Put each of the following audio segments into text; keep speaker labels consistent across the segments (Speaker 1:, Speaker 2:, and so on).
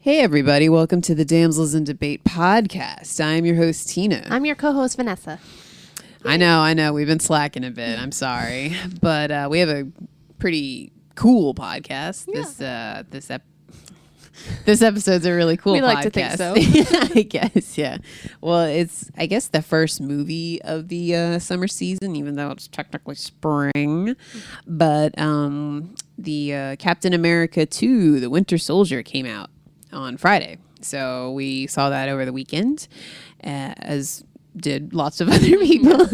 Speaker 1: Hey everybody, welcome to the Damsels in Debate podcast. I'm your host, Tina.
Speaker 2: I'm your co-host, Vanessa.
Speaker 1: I know. We've been slacking a bit. I'm sorry. But we have a pretty cool podcast.
Speaker 2: Yeah.
Speaker 1: This episode's a really cool podcast.
Speaker 2: We like to think so.
Speaker 1: I guess, yeah. Well, it's, I guess, the first movie of the summer season, even though it's technically spring. But the Captain America 2, The Winter Soldier, came out on Friday. So we saw that over the weekend, as did lots of other people.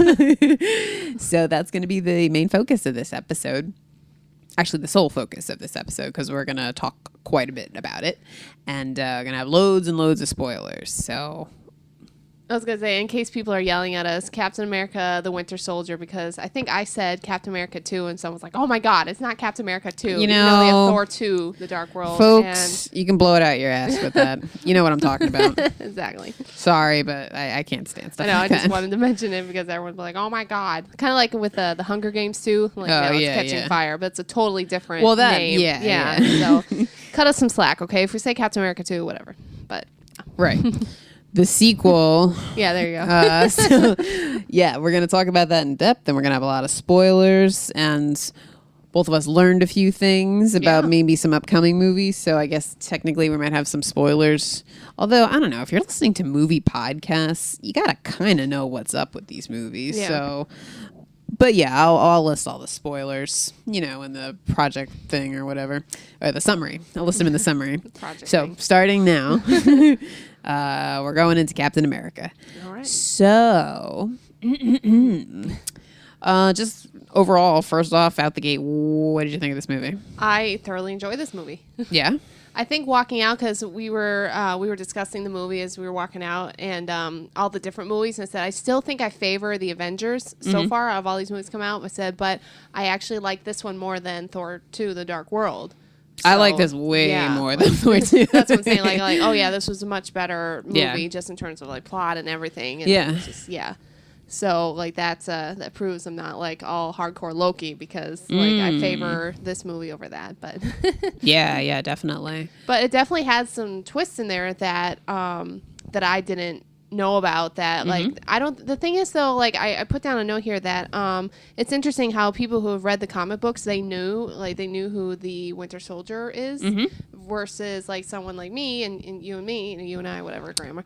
Speaker 1: So that's going to be the main focus of this episode. Actually, the sole focus of this episode, because we're going to talk quite a bit about it. And we're going to have loads and loads of spoilers. So
Speaker 2: I was going to say, in case people are yelling at us, Captain America, the Winter Soldier, because I think I said Captain America 2, and someone was like, oh my God, it's not Captain America 2.
Speaker 1: You know,
Speaker 2: we have Thor 2, The Dark World.
Speaker 1: Folks, you can blow it out your ass with that. You know what I'm talking about.
Speaker 2: Exactly.
Speaker 1: Sorry, but I can't stand stuff.
Speaker 2: I know,
Speaker 1: like
Speaker 2: I just
Speaker 1: that.
Speaker 2: wanted to mention it because everyone's like, oh my God. Kind of like with the Hunger Games too. Like, it's catching fire, but it's a totally different name.
Speaker 1: Yeah.
Speaker 2: So cut us some slack, okay? If we say Captain America 2, whatever. But
Speaker 1: Right. The sequel.
Speaker 2: Yeah, there you go.
Speaker 1: We're going to talk about that in depth, and we're going to have a lot of spoilers, and both of us learned a few things about maybe some upcoming movies, so I guess technically we might have some spoilers. Although, I don't know, if you're listening to movie podcasts, you got to kind of know what's up with these movies.
Speaker 2: Yeah.
Speaker 1: So, but yeah, I'll list all the spoilers, in the project thing or whatever, or the summary. I'll list them in the summary. Starting now. We're going into Captain America.
Speaker 2: All right.
Speaker 1: So, just overall, first off, out the gate, what did you think of this movie?
Speaker 2: I thoroughly enjoyed this movie.
Speaker 1: Yeah?
Speaker 2: I think walking out, because we were discussing the movie as we were walking out, and all the different movies, and I said I still think I favor the Avengers so far of all these movies come out. I said, but I actually like this one more than Thor 2: The Dark World. So,
Speaker 1: I like this way more than Thor 2.
Speaker 2: That's what I'm saying. Like, oh yeah, this was a much better movie just in terms of like plot and everything. And So like that proves I'm not like all hardcore Loki, because like I favor this movie over that. But
Speaker 1: yeah, definitely.
Speaker 2: But it definitely has some twists in there that that I didn't know about. That like the thing is though, like I put down a note here that it's interesting how people who have read the comic books, they knew who the Winter Soldier is, versus like someone like me and you and me, you and I, whatever grammar,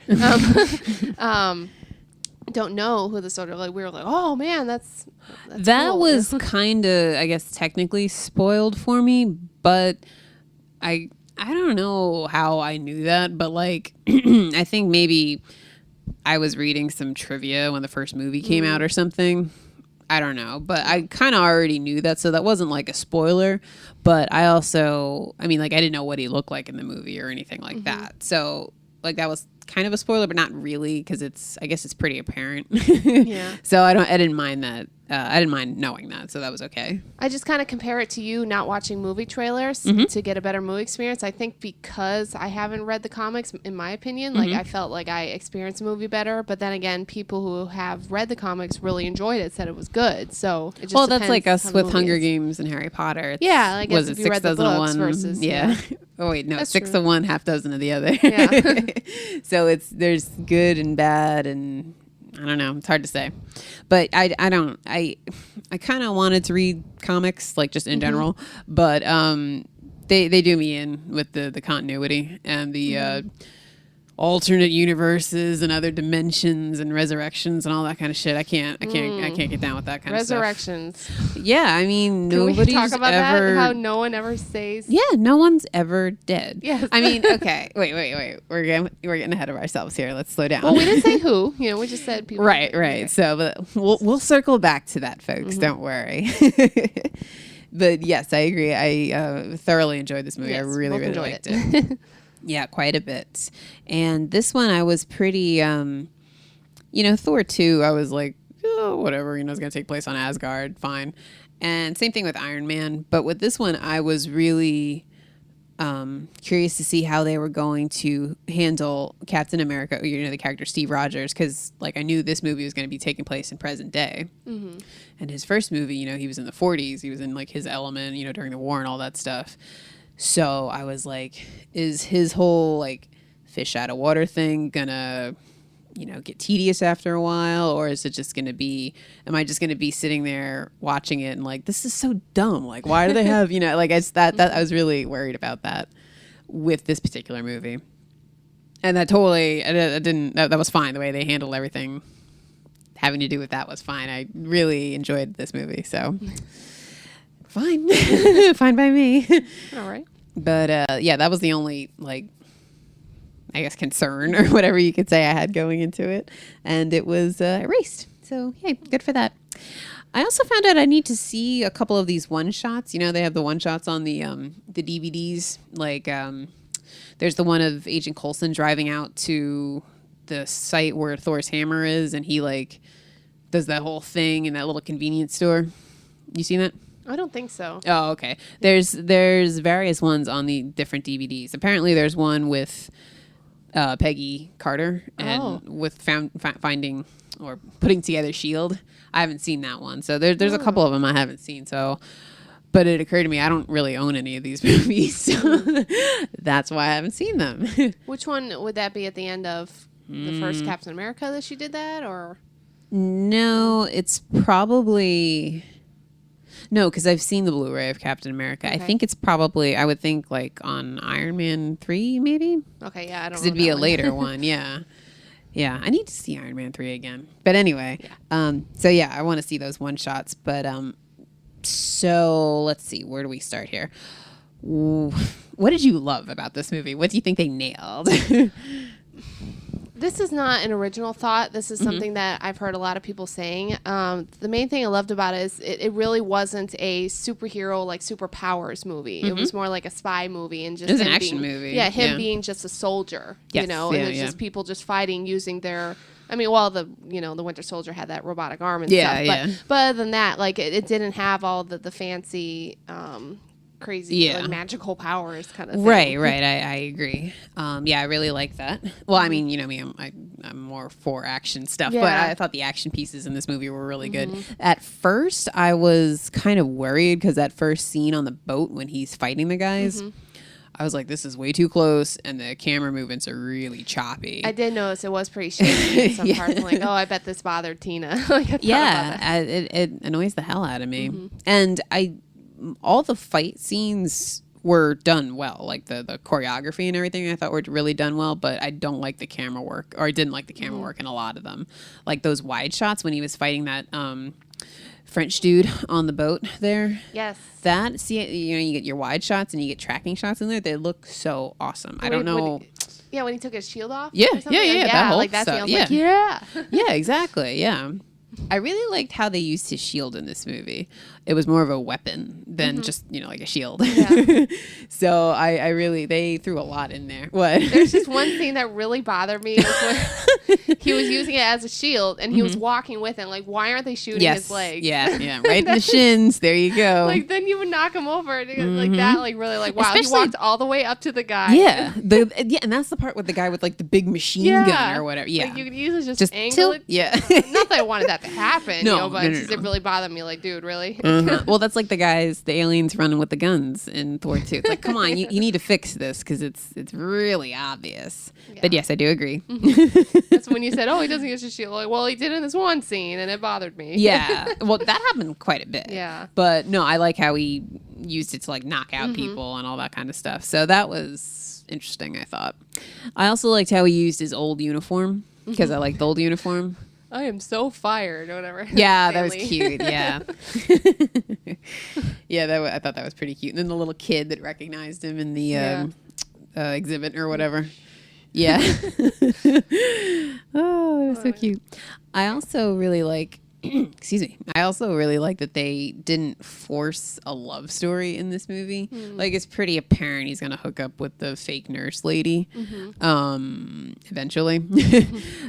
Speaker 2: don't know who the soldier. Like we were like, oh man, that's
Speaker 1: that
Speaker 2: cool.
Speaker 1: Was kind of, I guess, technically spoiled for me, but I don't know how I knew that, but like I think maybe I was reading some trivia when the first movie came out or something. I don't know, but I kind of already knew that, so that wasn't like a spoiler. But I also, I didn't know what he looked like in the movie or anything like that. So like that was kind of a spoiler, but not really, because I guess it's pretty apparent.
Speaker 2: Yeah.
Speaker 1: So I didn't mind that. I didn't mind knowing that, so that was okay.
Speaker 2: I just kind of compare it to you not watching movie trailers to get a better movie experience. I think because I haven't read the comics, in my opinion, like I felt like I experienced the movie better. But then again, people who have read the comics really enjoyed it, said it was good. So it just
Speaker 1: that's like us with Hunger Games and Harry Potter.
Speaker 2: Yeah, I guess
Speaker 1: was
Speaker 2: if
Speaker 1: it
Speaker 2: you read the books
Speaker 1: 6,001
Speaker 2: versus
Speaker 1: Oh wait, no,
Speaker 2: That's
Speaker 1: 6
Speaker 2: true.
Speaker 1: of one, half dozen of the other.
Speaker 2: Yeah.
Speaker 1: So there's good and bad, and I don't know. It's hard to say, but I kind of wanted to read comics, like just in general, but they do me in with the continuity and the alternate universes and other dimensions and resurrections and all that kind of shit. I can't get down with that kind of stuff.
Speaker 2: Resurrections.
Speaker 1: Yeah,
Speaker 2: Can
Speaker 1: nobody's
Speaker 2: we talk about
Speaker 1: ever.
Speaker 2: that? How no one ever says.
Speaker 1: Yeah, no one's ever dead.
Speaker 2: Yes.
Speaker 1: Okay. Wait. We're getting ahead of ourselves here. Let's slow down.
Speaker 2: Well, we didn't say who. We just said people.
Speaker 1: Right.
Speaker 2: Okay.
Speaker 1: So, but we'll circle back to that, folks. Don't worry. But yes, I agree. I thoroughly enjoyed this movie.
Speaker 2: Yes,
Speaker 1: I really
Speaker 2: enjoyed
Speaker 1: liked it. Yeah, quite a bit. And this one, I was pretty, Thor 2, I was like, oh, whatever, it's going to take place on Asgard, fine. And same thing with Iron Man. But with this one, I was really curious to see how they were going to handle Captain America, the character Steve Rogers, because like I knew this movie was going to be taking place in present day. And his first movie, he was in the 40s. He was in like his element, during the war and all that stuff. So I was like, is his whole like fish out of water thing gonna, get tedious after a while, or is it just gonna be? Am I just gonna be sitting there watching it and like, this is so dumb? Like, why do they have like it's that I was really worried about that with this particular movie, and that totally I didn't that was fine the way they handled everything having to do with that was fine. I really enjoyed this movie, so fine, fine by me.
Speaker 2: All right.
Speaker 1: But yeah, that was the only like, I guess, concern or whatever you could say I had going into it, and it was erased. So yay, good for that. I also found out I need to see a couple of these one shots. They have the one shots on the DVDs. Like there's the one of Agent Coulson driving out to the site where Thor's hammer is, and he like does that whole thing in that little convenience store. You seen that?
Speaker 2: I don't think so.
Speaker 1: Oh, okay. There's various ones on the different DVDs. Apparently, there's one with Peggy Carter and with finding or putting together S.H.I.E.L.D. I haven't seen that one, so there's a couple of them I haven't seen. So, but it occurred to me I don't really own any of these movies, so that's why I haven't seen them.
Speaker 2: Which one would that be at the end of the first Captain America that she did that, or?
Speaker 1: No, it's probably. No, because I've seen the Blu-ray of Captain America. Okay. I think it's probably, I would think, like on Iron Man 3, maybe?
Speaker 2: Okay, yeah, I don't know.
Speaker 1: Because it'd be a later one, yeah. Yeah, I need to see Iron Man 3 again. But anyway, so yeah, I want to see those one shots. But so let's see, where do we start here? What did you love about this movie? What do you think they nailed?
Speaker 2: This is not an original thought. This is something that I've heard a lot of people saying. The main thing I loved about it is it really wasn't a superhero, like superpowers movie. It was more like a spy movie. And just
Speaker 1: it was an action movie.
Speaker 2: Yeah, him being just a soldier,
Speaker 1: yes.
Speaker 2: And it's just people just fighting using their... I mean, well, the Winter Soldier had that robotic arm and stuff. But other than that, like, it didn't have all the fancy... crazy like, magical powers kind of thing.
Speaker 1: Right. I agree. I really like that. Well, I mean, me, I'm more for action stuff, but I thought the action pieces in this movie were really good. At first, I was kind of worried because that first scene on the boat when he's fighting the guys, I was like, this is way too close, and the camera movements are really choppy.
Speaker 2: I did notice it was pretty shaky in some parts. I'm like, oh, I bet this bothered Tina.
Speaker 1: It annoys the hell out of me. And all the fight scenes were done well, like the choreography and everything I thought were really done well, but I don't like the camera work, or I didn't like the camera work in a lot of them. Like those wide shots when he was fighting that French dude on the boat there.
Speaker 2: Yes.
Speaker 1: You get your wide shots and you get tracking shots in there. They look so awesome. I don't know.
Speaker 2: When he took his shield off.
Speaker 1: Yeah. That whole
Speaker 2: like that
Speaker 1: stuff.
Speaker 2: Like, yeah,
Speaker 1: exactly. Yeah. I really liked how they used his shield in this movie. It was more of a weapon than just, like a shield. Yeah. So I really, they threw a lot in there. What?
Speaker 2: There's just one thing that really bothered me was when he was using it as a shield and he was walking with it. Like, why aren't they shooting his legs?
Speaker 1: Yeah. Right in the shins. There you go.
Speaker 2: Like, then you would knock him over. And like that, like, really, like, wow, especially, he walked all the way up to the guy.
Speaker 1: Yeah. And that's the part with the guy with, like, the big machine gun or whatever. Yeah.
Speaker 2: Like, you could usually just angle it.
Speaker 1: Yeah.
Speaker 2: Not that I wanted that to happen, but it really bothered me. Like, dude, really?
Speaker 1: Well, that's like the aliens running with the guns in Thor 2. It's like, come on, you need to fix this because it's really obvious. Yeah. But yes, I do agree.
Speaker 2: That's when you said, oh, he doesn't use his shield. Like, well, he did in this one scene and it bothered me.
Speaker 1: Yeah. Well, that happened quite a bit.
Speaker 2: Yeah.
Speaker 1: But no, I like how he used it to like knock out people and all that kind of stuff. So that was interesting, I thought. I also liked how he used his old uniform because I like the old uniform.
Speaker 2: I am so fired or whatever.
Speaker 1: Yeah, that was cute. Yeah. I thought that was pretty cute. And then the little kid that recognized him in the exhibit or whatever. Yeah. Oh, that was so cute. I also really like, I also really like that they didn't force a love story in this movie. Like, it's pretty apparent he's going to hook up with the fake nurse lady eventually.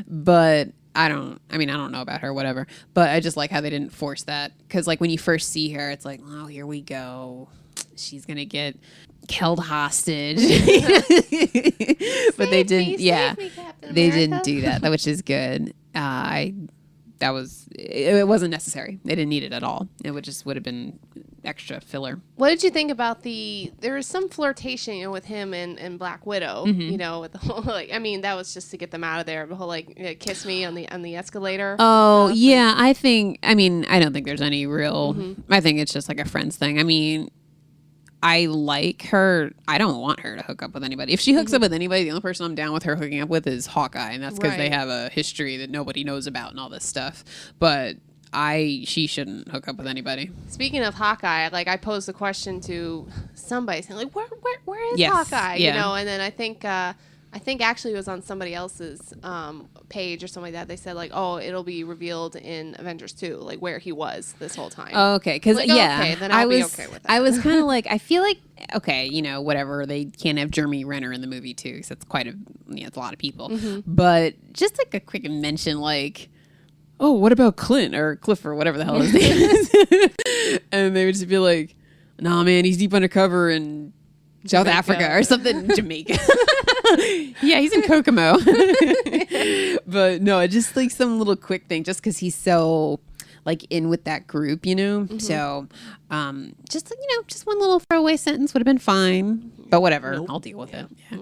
Speaker 1: But I don't know about her, whatever. But I just like how they didn't force that. Because, like, when you first see her, it's like, oh, here we go. She's going to get held hostage. But they didn't. They didn't do that, which is good. It wasn't necessary. They didn't need it at all. It would have been extra filler.
Speaker 2: What did you think about there was some flirtation, you know, with him and Black Widow, you know, with the whole, like, I mean, that was just to get them out of there. The whole, like, kiss me on the escalator.
Speaker 1: Oh, yeah. I don't think there's any real, I think it's just like a friends thing. I mean, I like her. I don't want her to hook up with anybody. If she hooks up with anybody, the only person I'm down with her hooking up with is Hawkeye. And that's because they have a history that nobody knows about and all this stuff. But she shouldn't hook up with anybody.
Speaker 2: Speaking of Hawkeye, like, I posed the question to somebody saying, like, where is Hawkeye?
Speaker 1: Yeah.
Speaker 2: You know, and then I think actually it was on somebody else's page or something like that. They said, like, oh, it'll be revealed in Avengers 2, like, where he was this whole time.
Speaker 1: Oh, okay. Because,
Speaker 2: like, okay, then I'll be okay with that.
Speaker 1: I was kind of like, I feel like, okay, you know, whatever. They can't have Jeremy Renner in the movie, too, because it's it's a lot of people. But just, like, a quick mention, like, oh, what about Clint or Cliff or whatever the hell his name is? And they would just be like, nah, man, he's deep undercover in South Africa or something. Jamaica. Yeah, he's in Kokomo. But no, just like some little quick thing, just because he's so like in with that group, you know? So just, you know, just one little throwaway sentence would have been fine. But whatever, I'll deal with it. Yeah.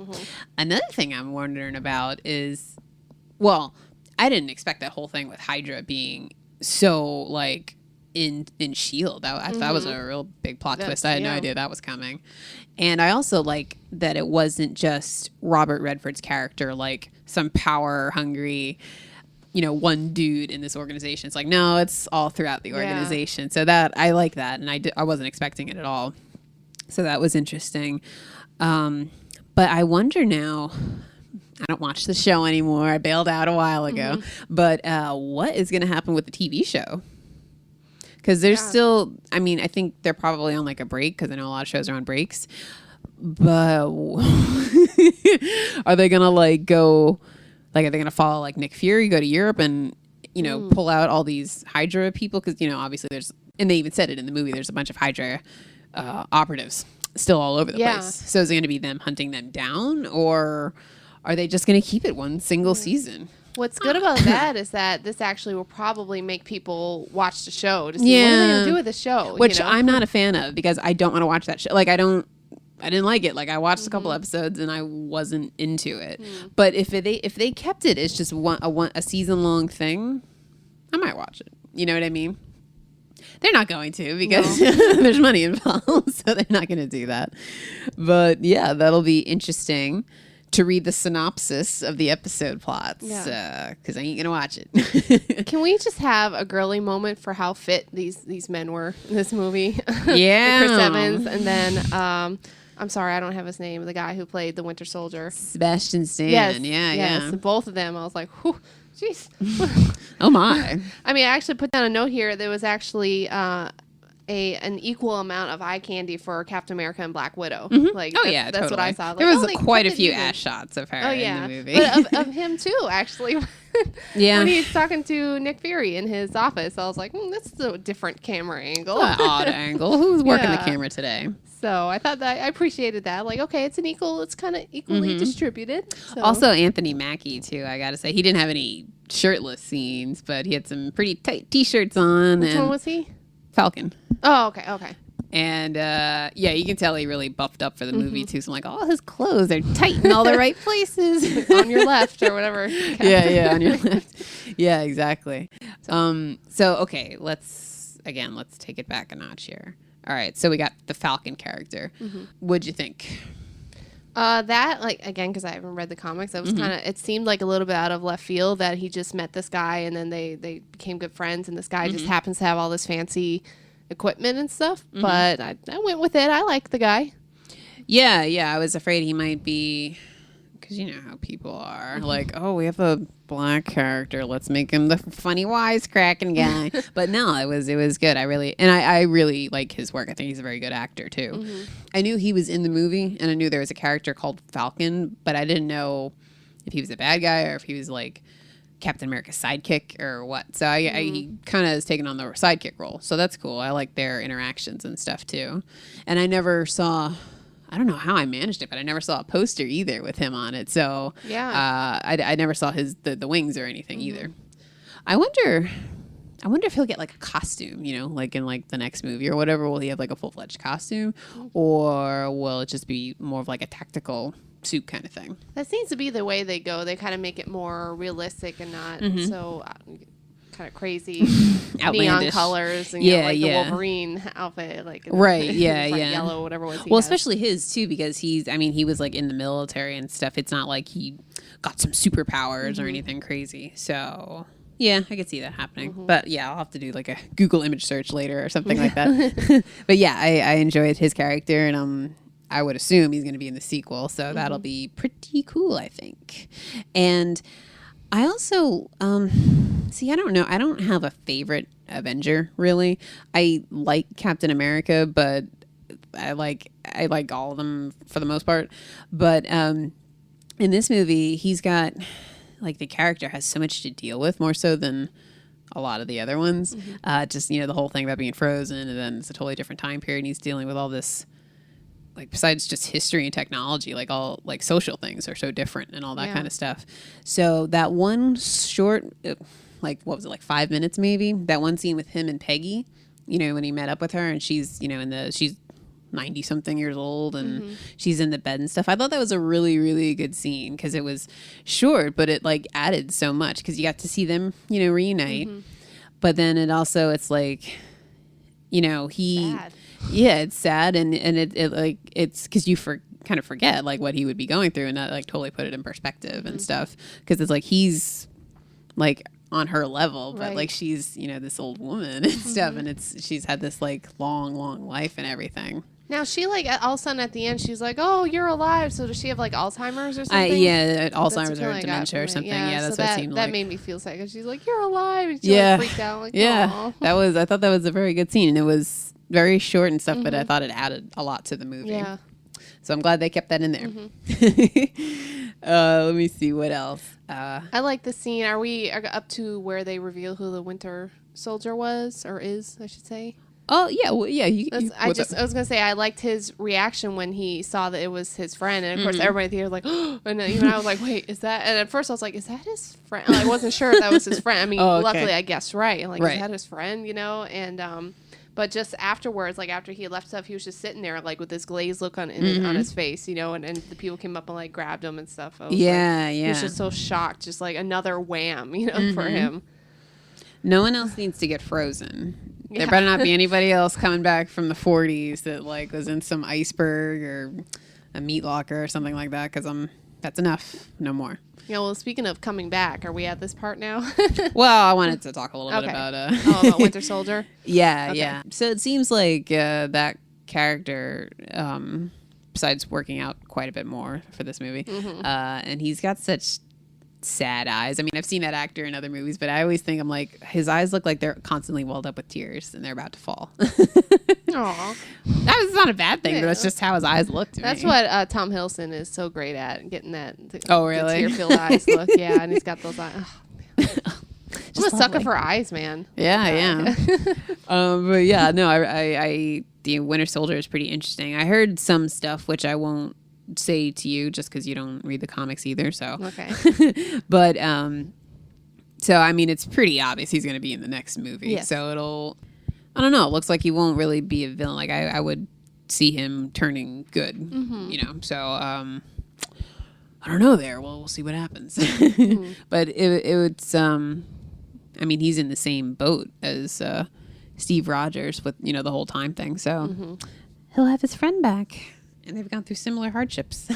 Speaker 1: Another thing I'm wondering about is, well, I didn't expect that whole thing with Hydra being so like in S.H.I.E.L.D. I thought that was a real big plot twist. I had no idea that was coming. And I also like that it wasn't just Robert Redford's character, like some power hungry, you know, one dude in this organization. It's like, no, it's all throughout the organization. So that I like that. And I wasn't expecting it at all. So that was interesting. But I wonder now, I don't watch the show anymore. I bailed out a while ago. But what is going to happen with the TV show? Because there's still, I mean, I think they're probably on like a break because I know a lot of shows are on breaks. But are they going to like go, like, are they going to follow like Nick Fury, go to Europe and, you know, pull out all these Hydra people? Because, you know, obviously there's, and they even said it in the movie, there's a bunch of Hydra operatives still all over the place. So is it going to be them hunting them down, or are they just going to keep it one single season?
Speaker 2: What's good about that is that this actually will probably make people watch the show to see what are they going to do with the show.
Speaker 1: Which,
Speaker 2: you know?
Speaker 1: I'm not a fan of, because I don't want to watch that show. Like, I didn't like it. Like, I watched a couple episodes and I wasn't into it. But if they kept it as just a season long thing, I might watch it. You know what I mean? They're not going to, because there's money involved, so they're not going to do that. But yeah, that'll be interesting to read the synopsis of the episode plots, because I ain't gonna watch it.
Speaker 2: Can we just have a girly moment for how fit these men were in this movie?
Speaker 1: Yeah.
Speaker 2: Chris Evans, and then I'm sorry, I don't have his name, the guy who played the Winter Soldier,
Speaker 1: Sebastian Stan.
Speaker 2: Yes, both of them. I was like, whew, jeez.
Speaker 1: Oh my.
Speaker 2: I mean, I actually put down a note here. There was actually an equal amount of eye candy for Captain America and Black Widow. Like, that's
Speaker 1: totally.
Speaker 2: what I saw. Like,
Speaker 1: there was quite a few ass shots of her in the movie.
Speaker 2: But of him too, actually.
Speaker 1: Yeah.
Speaker 2: When he's talking to Nick Fury in his office, I was like, that's a different camera angle.
Speaker 1: Odd angle. Who's working the camera today?
Speaker 2: So I thought that I appreciated that. Like, okay, it's kind of equally distributed. So.
Speaker 1: Also, Anthony Mackie too. I gotta say, he didn't have any shirtless scenes, but he had some pretty tight t-shirts on.
Speaker 2: Which one was he?
Speaker 1: Falcon.
Speaker 2: Oh, okay.
Speaker 1: And you can tell he really buffed up for the movie too. So I'm like, oh, his clothes are tight in all the right places.
Speaker 2: On your left or whatever.
Speaker 1: Yeah, on your left. Yeah, exactly. So okay, let's take it back a notch here. All right, so we got the Falcon character. What'd you think?
Speaker 2: That, like, again, because I haven't read the comics, that was kind of, it seemed like a little bit out of left field that he just met this guy and then they became good friends, and this guy just happens to have all this fancy equipment and stuff. But I went with it. I like the guy. Yeah,
Speaker 1: I was afraid he might be, because you know how people are. Like, oh, we have a black character, let's make him the funny wisecracking guy. But no, it was good. I really like his work. I think he's a very good actor too. I knew he was in the movie, and I knew there was a character called Falcon, but I didn't know if he was a bad guy or if he was like Captain America's sidekick or what. So he kind of has taken on the sidekick role. So that's cool. I like their interactions and stuff too. And I never saw, I don't know how I managed it, but I never saw a poster either with him on it. So I never saw the wings or anything either. I wonder I wonder if he'll get like a costume, like in like the next movie or whatever. Will he have like a full-fledged costume, or will it just be more of like a tactical suit kind of thing?
Speaker 2: That seems to be the way they go. They kind of make it more realistic and not so kind of crazy neon colors and the Wolverine outfit, like
Speaker 1: yellow,
Speaker 2: whatever it was.
Speaker 1: Well, especially his too, because he was like in the military and stuff. It's not like he got some superpowers or anything crazy. So yeah, I could see that happening. But yeah, I'll have to do like a Google image search later or something like that. But yeah, I enjoyed his character, and I would assume he's going to be in the sequel, so that'll be pretty cool, I think. And I also, I don't know. I don't have a favorite Avenger, really. I like Captain America, but I like all of them for the most part. But in this movie, he's got, like, the character has so much to deal with, more so than a lot of the other ones. Just, the whole thing about being frozen, and then it's a totally different time period, and he's dealing with all this, like, besides just history and technology, like all like social things are so different and all that kind of stuff. So that one short, like, what was it, like 5 minutes maybe? That one scene with him and Peggy, when he met up with her, and she's, she's 90 something years old, and she's in the bed and stuff. I thought that was a really, really good scene because it was short, but it like added so much because you got to see them, reunite. But then it's like,
Speaker 2: Sad.
Speaker 1: Yeah, it's sad, and it like it's because you kind of forget like what he would be going through, and that like totally put it in perspective and stuff, because it's like he's like on her level, but like she's this old woman and stuff, and she's had this like long life and everything.
Speaker 2: Now she like all of a sudden at the end she's like, "Oh, you're alive." So does she have like Alzheimer's or something?
Speaker 1: Alzheimer's or dementia or something. Yeah, that's what it seemed like.
Speaker 2: That made me feel sad because she's like, "You're alive," and she like freaked out. Like,
Speaker 1: I thought that was a very good scene, and it was very short and stuff, but I thought it added a lot to the movie.
Speaker 2: Yeah.
Speaker 1: So I'm glad they kept that in there. Let me see what else.
Speaker 2: I like the scene. Are we up to where they reveal who the Winter Soldier was, or is, I should say?
Speaker 1: Oh yeah, well yeah.
Speaker 2: I was gonna say I liked his reaction when he saw that it was his friend, and of course everybody there was like, oh, and then even I was like, wait, is that? And at first I was like, is that his friend? I wasn't sure if that was his friend. I mean, luckily I guessed right. Like, is that his friend? And but just afterwards, like after he left stuff, he was just sitting there like with this glazed look on his face, and the people came up and like grabbed him and stuff. He was just so shocked, just like another wham, for him.
Speaker 1: No one else needs to get frozen. There better not be anybody else coming back from the 40s that like was in some iceberg or a meat locker or something like that, because that's enough. No more.
Speaker 2: Yeah, well, speaking of coming back, are we at this part now?
Speaker 1: Well, I wanted to talk a little bit about
Speaker 2: about Winter Soldier.
Speaker 1: Yeah. So it seems like that character, besides working out quite a bit more for this movie, and he's got such sad eyes. I mean, I've seen that actor in other movies, but I always think, I'm like, his eyes look like they're constantly welled up with tears and they're about to fall.
Speaker 2: Aww.
Speaker 1: That was not a bad thing, but that's just how his eyes look to me.
Speaker 2: That's what Tom Hiddleston is so great at, getting that
Speaker 1: really?
Speaker 2: tear-filled eyes look. Yeah, and he's got those eyes. I'm a sucker for eyes, man.
Speaker 1: Yeah. But yeah, no, I the Winter Soldier is pretty interesting. I heard some stuff which I won't say to you just because you don't read the comics either. So
Speaker 2: okay.
Speaker 1: But so I mean, it's pretty obvious he's going to be in the next movie.
Speaker 2: Yes.
Speaker 1: So I don't know. It looks like he won't really be a villain. Like I would see him turning good. So I don't know. We'll see what happens. But it's I mean, he's in the same boat as Steve Rogers with the whole time thing. So he'll have his friend back. And they've gone through similar hardships.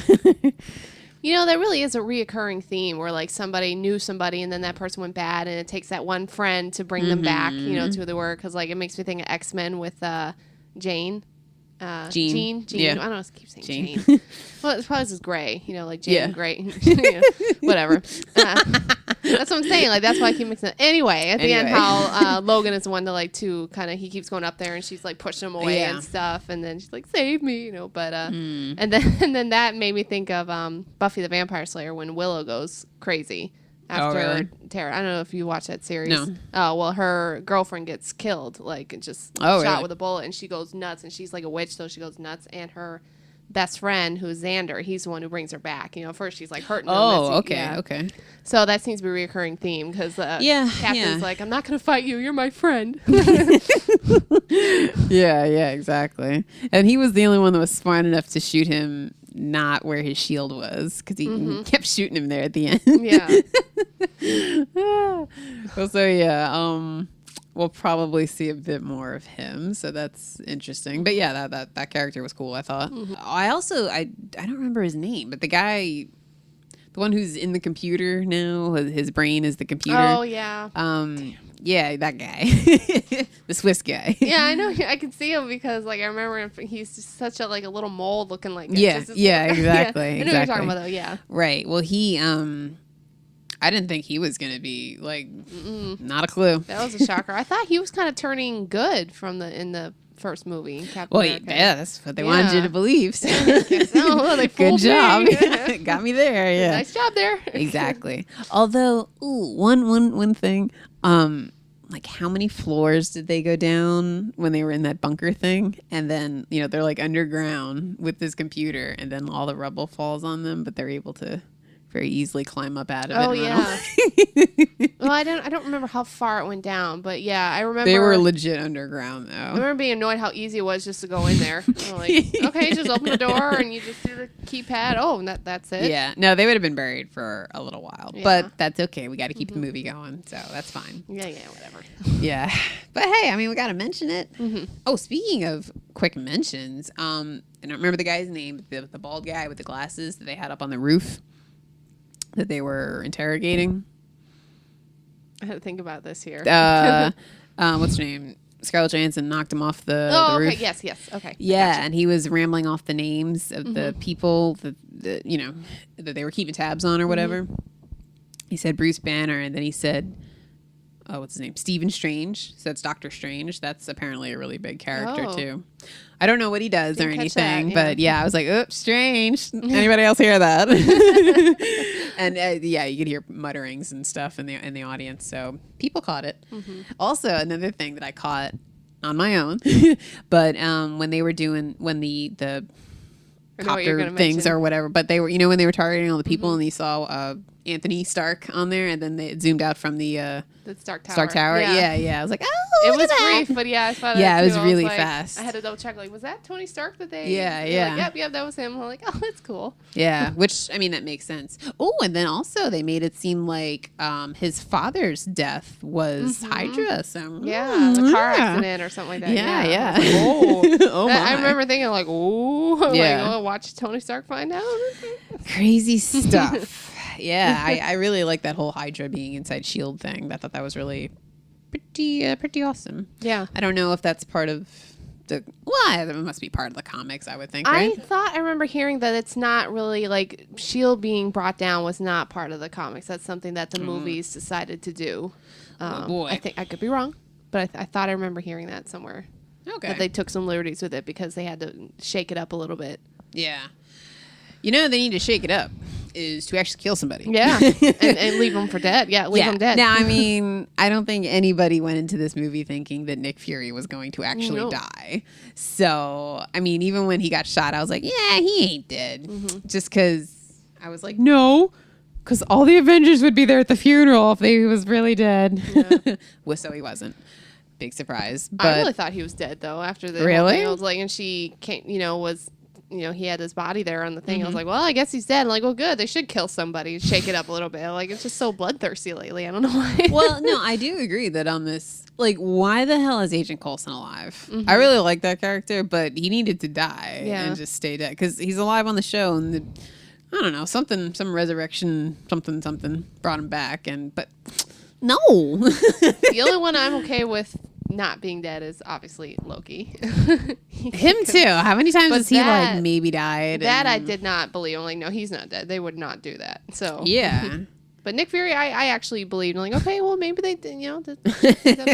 Speaker 2: There really is a reoccurring theme where like somebody knew somebody and then that person went bad, and it takes that one friend to bring them back, to who they were. Because like it makes me think of X-Men with Jane. Jean.
Speaker 1: Yeah.
Speaker 2: I don't know. I keep saying Jane. Well, it's probably just Gray. Like Jane Gray. Whatever. That's what I'm saying. Like that's why I keep mixing it. Anyway, at the end, how Logan is the one to kind of, he keeps going up there and she's like pushing him away and stuff, and then she's like, save me, But and then that made me think of Buffy the Vampire Slayer when Willow goes crazy. After Tara, I don't know if you watch that series.
Speaker 1: No.
Speaker 2: Oh, well, her girlfriend gets killed, like just shot with a bullet, and she goes nuts, and she's like a witch, so she goes nuts, and her best friend, who's Xander, he's the one who brings her back. You know, first she's like hurting him.
Speaker 1: Oh, okay,
Speaker 2: yeah.
Speaker 1: okay.
Speaker 2: So that seems to be a recurring theme because Captain's like, I'm not going to fight you. You're my friend.
Speaker 1: Yeah, exactly. And he was the only one that was smart enough to shoot him not where his shield was, because he kept shooting him there at the end.
Speaker 2: Yeah.
Speaker 1: Well, so yeah, we'll probably see a bit more of him, so that's interesting. But yeah, that character was cool, I thought. I don't remember his name, but the guy, the one who's in the computer now, his brain is the computer.
Speaker 2: Oh, yeah.
Speaker 1: Yeah, that guy. The Swiss guy.
Speaker 2: Yeah, I know. I can see him because, like, I remember him, he's just such a little mold looking like.
Speaker 1: Yeah, exactly.
Speaker 2: Yeah. I know
Speaker 1: exactly.
Speaker 2: what you're talking about, though. Yeah.
Speaker 1: Right. Well, he, I didn't think he was gonna be like, not a clue.
Speaker 2: That was a shocker. I thought he was kind of turning good in the first movie, Captain America.
Speaker 1: Yeah, that's what they wanted you to believe. So.
Speaker 2: They
Speaker 1: Good job.
Speaker 2: Me.
Speaker 1: Got me there. Yeah.
Speaker 2: Nice job there.
Speaker 1: Exactly. Although, one thing, like how many floors did they go down when they were in that bunker thing? And then, you know, they're like underground with this computer, and then all the rubble falls on them, but they're able to very easily climb up out of it.
Speaker 2: Oh, yeah. Well, I don't remember how far it went down, but yeah, I remember
Speaker 1: they were legit underground though.
Speaker 2: I remember being annoyed how easy it was just to go in there. Like, okay, just open the door and you just do the keypad. Oh, and that's it.
Speaker 1: Yeah, no, they would have been buried for a little while,
Speaker 2: Yeah.
Speaker 1: but that's okay. We got to keep the movie going, so that's fine.
Speaker 2: Yeah, whatever.
Speaker 1: Yeah, but hey, I mean, we got to mention it. Oh, speaking of quick mentions, I don't remember the guy's name, the bald guy with the glasses that they had up on the roof that they were interrogating.
Speaker 2: I had to think about this here.
Speaker 1: What's her name? Scarlett Johansson knocked him off the roof.
Speaker 2: Okay, yes, okay.
Speaker 1: Yeah,
Speaker 2: Gotcha.
Speaker 1: and he was rambling off the names of the people that you know that they were keeping tabs on or whatever. He said Bruce Banner, and then he said, oh, what's his name? Stephen Strange. So that's Doctor Strange. That's apparently a really big character too. I don't know what he does or anything, but yeah, I was like, oops, Strange. Anybody else hear that? And yeah, you could hear mutterings and stuff in the audience. So people caught it. Also, another thing that I caught on my own, but when they were doing the copter things or whatever, but they were, you know, when they were targeting all the people and you saw Anthony Stark on there, and then they zoomed out from the
Speaker 2: Stark Tower.
Speaker 1: Stark Tower. Yeah. I was like, oh,
Speaker 2: it
Speaker 1: look
Speaker 2: was
Speaker 1: at that.
Speaker 2: brief, but yeah, I thought
Speaker 1: it was
Speaker 2: too.
Speaker 1: really
Speaker 2: like,
Speaker 1: fast.
Speaker 2: I had to double check. Like, was that Tony Stark that they?
Speaker 1: Yeah.
Speaker 2: Like, yep, that was him. I'm like, oh, that's cool.
Speaker 1: Yeah, which I mean that makes sense. Oh, and then also they made it seem like his father's death was Hydra. So
Speaker 2: yeah, a car accident or something like that.
Speaker 1: Yeah.
Speaker 2: Like, oh,
Speaker 1: my.
Speaker 2: I remember thinking like, oh,
Speaker 1: Yeah.
Speaker 2: like, oh, watch Tony Stark find out.
Speaker 1: Crazy stuff. Yeah, I really like that whole Hydra being inside S.H.I.E.L.D. thing. I thought that was really pretty awesome.
Speaker 2: Yeah.
Speaker 1: I don't know if that's part of it must be part of the comics, I would think, right?
Speaker 2: I remember hearing that it's not really like S.H.I.E.L.D. being brought down was not part of the comics. That's something that the movies decided to do.
Speaker 1: Oh, boy.
Speaker 2: I think I could be wrong, but I thought I remember hearing that somewhere.
Speaker 1: Okay.
Speaker 2: That they took some liberties with it because they had to shake it up a little bit.
Speaker 1: Yeah. You know, they need to shake it up is to actually kill somebody.
Speaker 2: Yeah. and leave them for dead. Yeah, leave them dead.
Speaker 1: Now, I mean, I don't think anybody went into this movie thinking that Nick Fury was going to actually die. So, I mean, even when he got shot, I was like, yeah, he ain't dead. Just because I was like, no, because all the Avengers would be there at the funeral if he was really dead. Yeah. Well, so he wasn't. Big surprise. But
Speaker 2: I really thought he was dead, though, after the
Speaker 1: really?
Speaker 2: whole thing. I was like, and she came, he had his body there on the thing. I was like, well, I guess he's dead. I'm like, well, good. They should kill somebody, shake it up a little bit. Like, it's just so bloodthirsty lately. I don't know why.
Speaker 1: Well, no, I do agree that on this, like, why the hell is Agent Coulson alive? I really like that character, but he needed to die and just stay dead because he's alive on the show, and I don't know, some resurrection, something brought him back, but no.
Speaker 2: The only one I'm okay with not being dead is obviously Loki.
Speaker 1: Him too. How many times has he like maybe died?
Speaker 2: That I did not believe. I'm like, no, he's not dead. They would not do that. So
Speaker 1: yeah.
Speaker 2: But Nick Fury, I actually believed. I'm like, okay, well, maybe they did,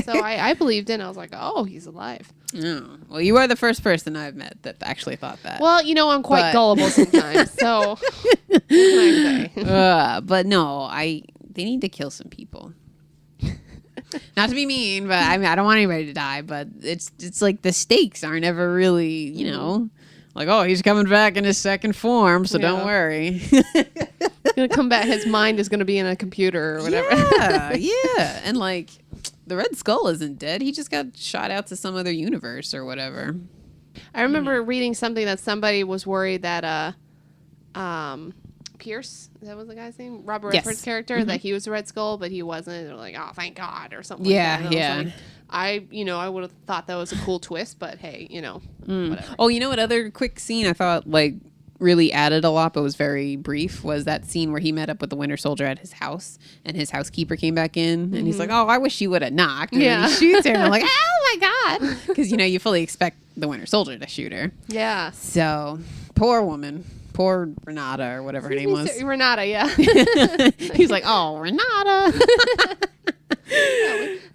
Speaker 2: so I believed in. I was like, oh, he's alive.
Speaker 1: Oh. Well, you are the first person I've met that actually thought that.
Speaker 2: Well, I'm quite gullible sometimes. So what can I say?
Speaker 1: But no, they need to kill some people. Not to be mean, but I mean, I don't want anybody to die, but it's like the stakes aren't ever really, Like, oh, he's coming back in his second form, so don't worry.
Speaker 2: He's gonna come back. His mind is gonna be in a computer or whatever.
Speaker 1: Yeah. And like, the Red Skull isn't dead. He just got shot out to some other universe or whatever.
Speaker 2: I remember reading something that somebody was worried that Pierce, that was the guy's name, Robert Redford's character, that he was a Red Skull, but he wasn't. They're like, oh, thank God, or something.
Speaker 1: Yeah,
Speaker 2: like that.
Speaker 1: yeah.
Speaker 2: Like, I would have thought that was a cool twist, but hey, whatever.
Speaker 1: Oh, you know what other quick scene I thought like really added a lot, but was very brief, was that scene where he met up with the Winter Soldier at his house, and his housekeeper came back in, and he's like, oh, I wish you would have knocked. And then he shoots her, and I'm like, oh my God. Because, you fully expect the Winter Soldier to shoot her.
Speaker 2: Yeah.
Speaker 1: So, poor woman. Poor Renata, or whatever her name was.
Speaker 2: Renata, yeah.
Speaker 1: He's like, oh, Renata.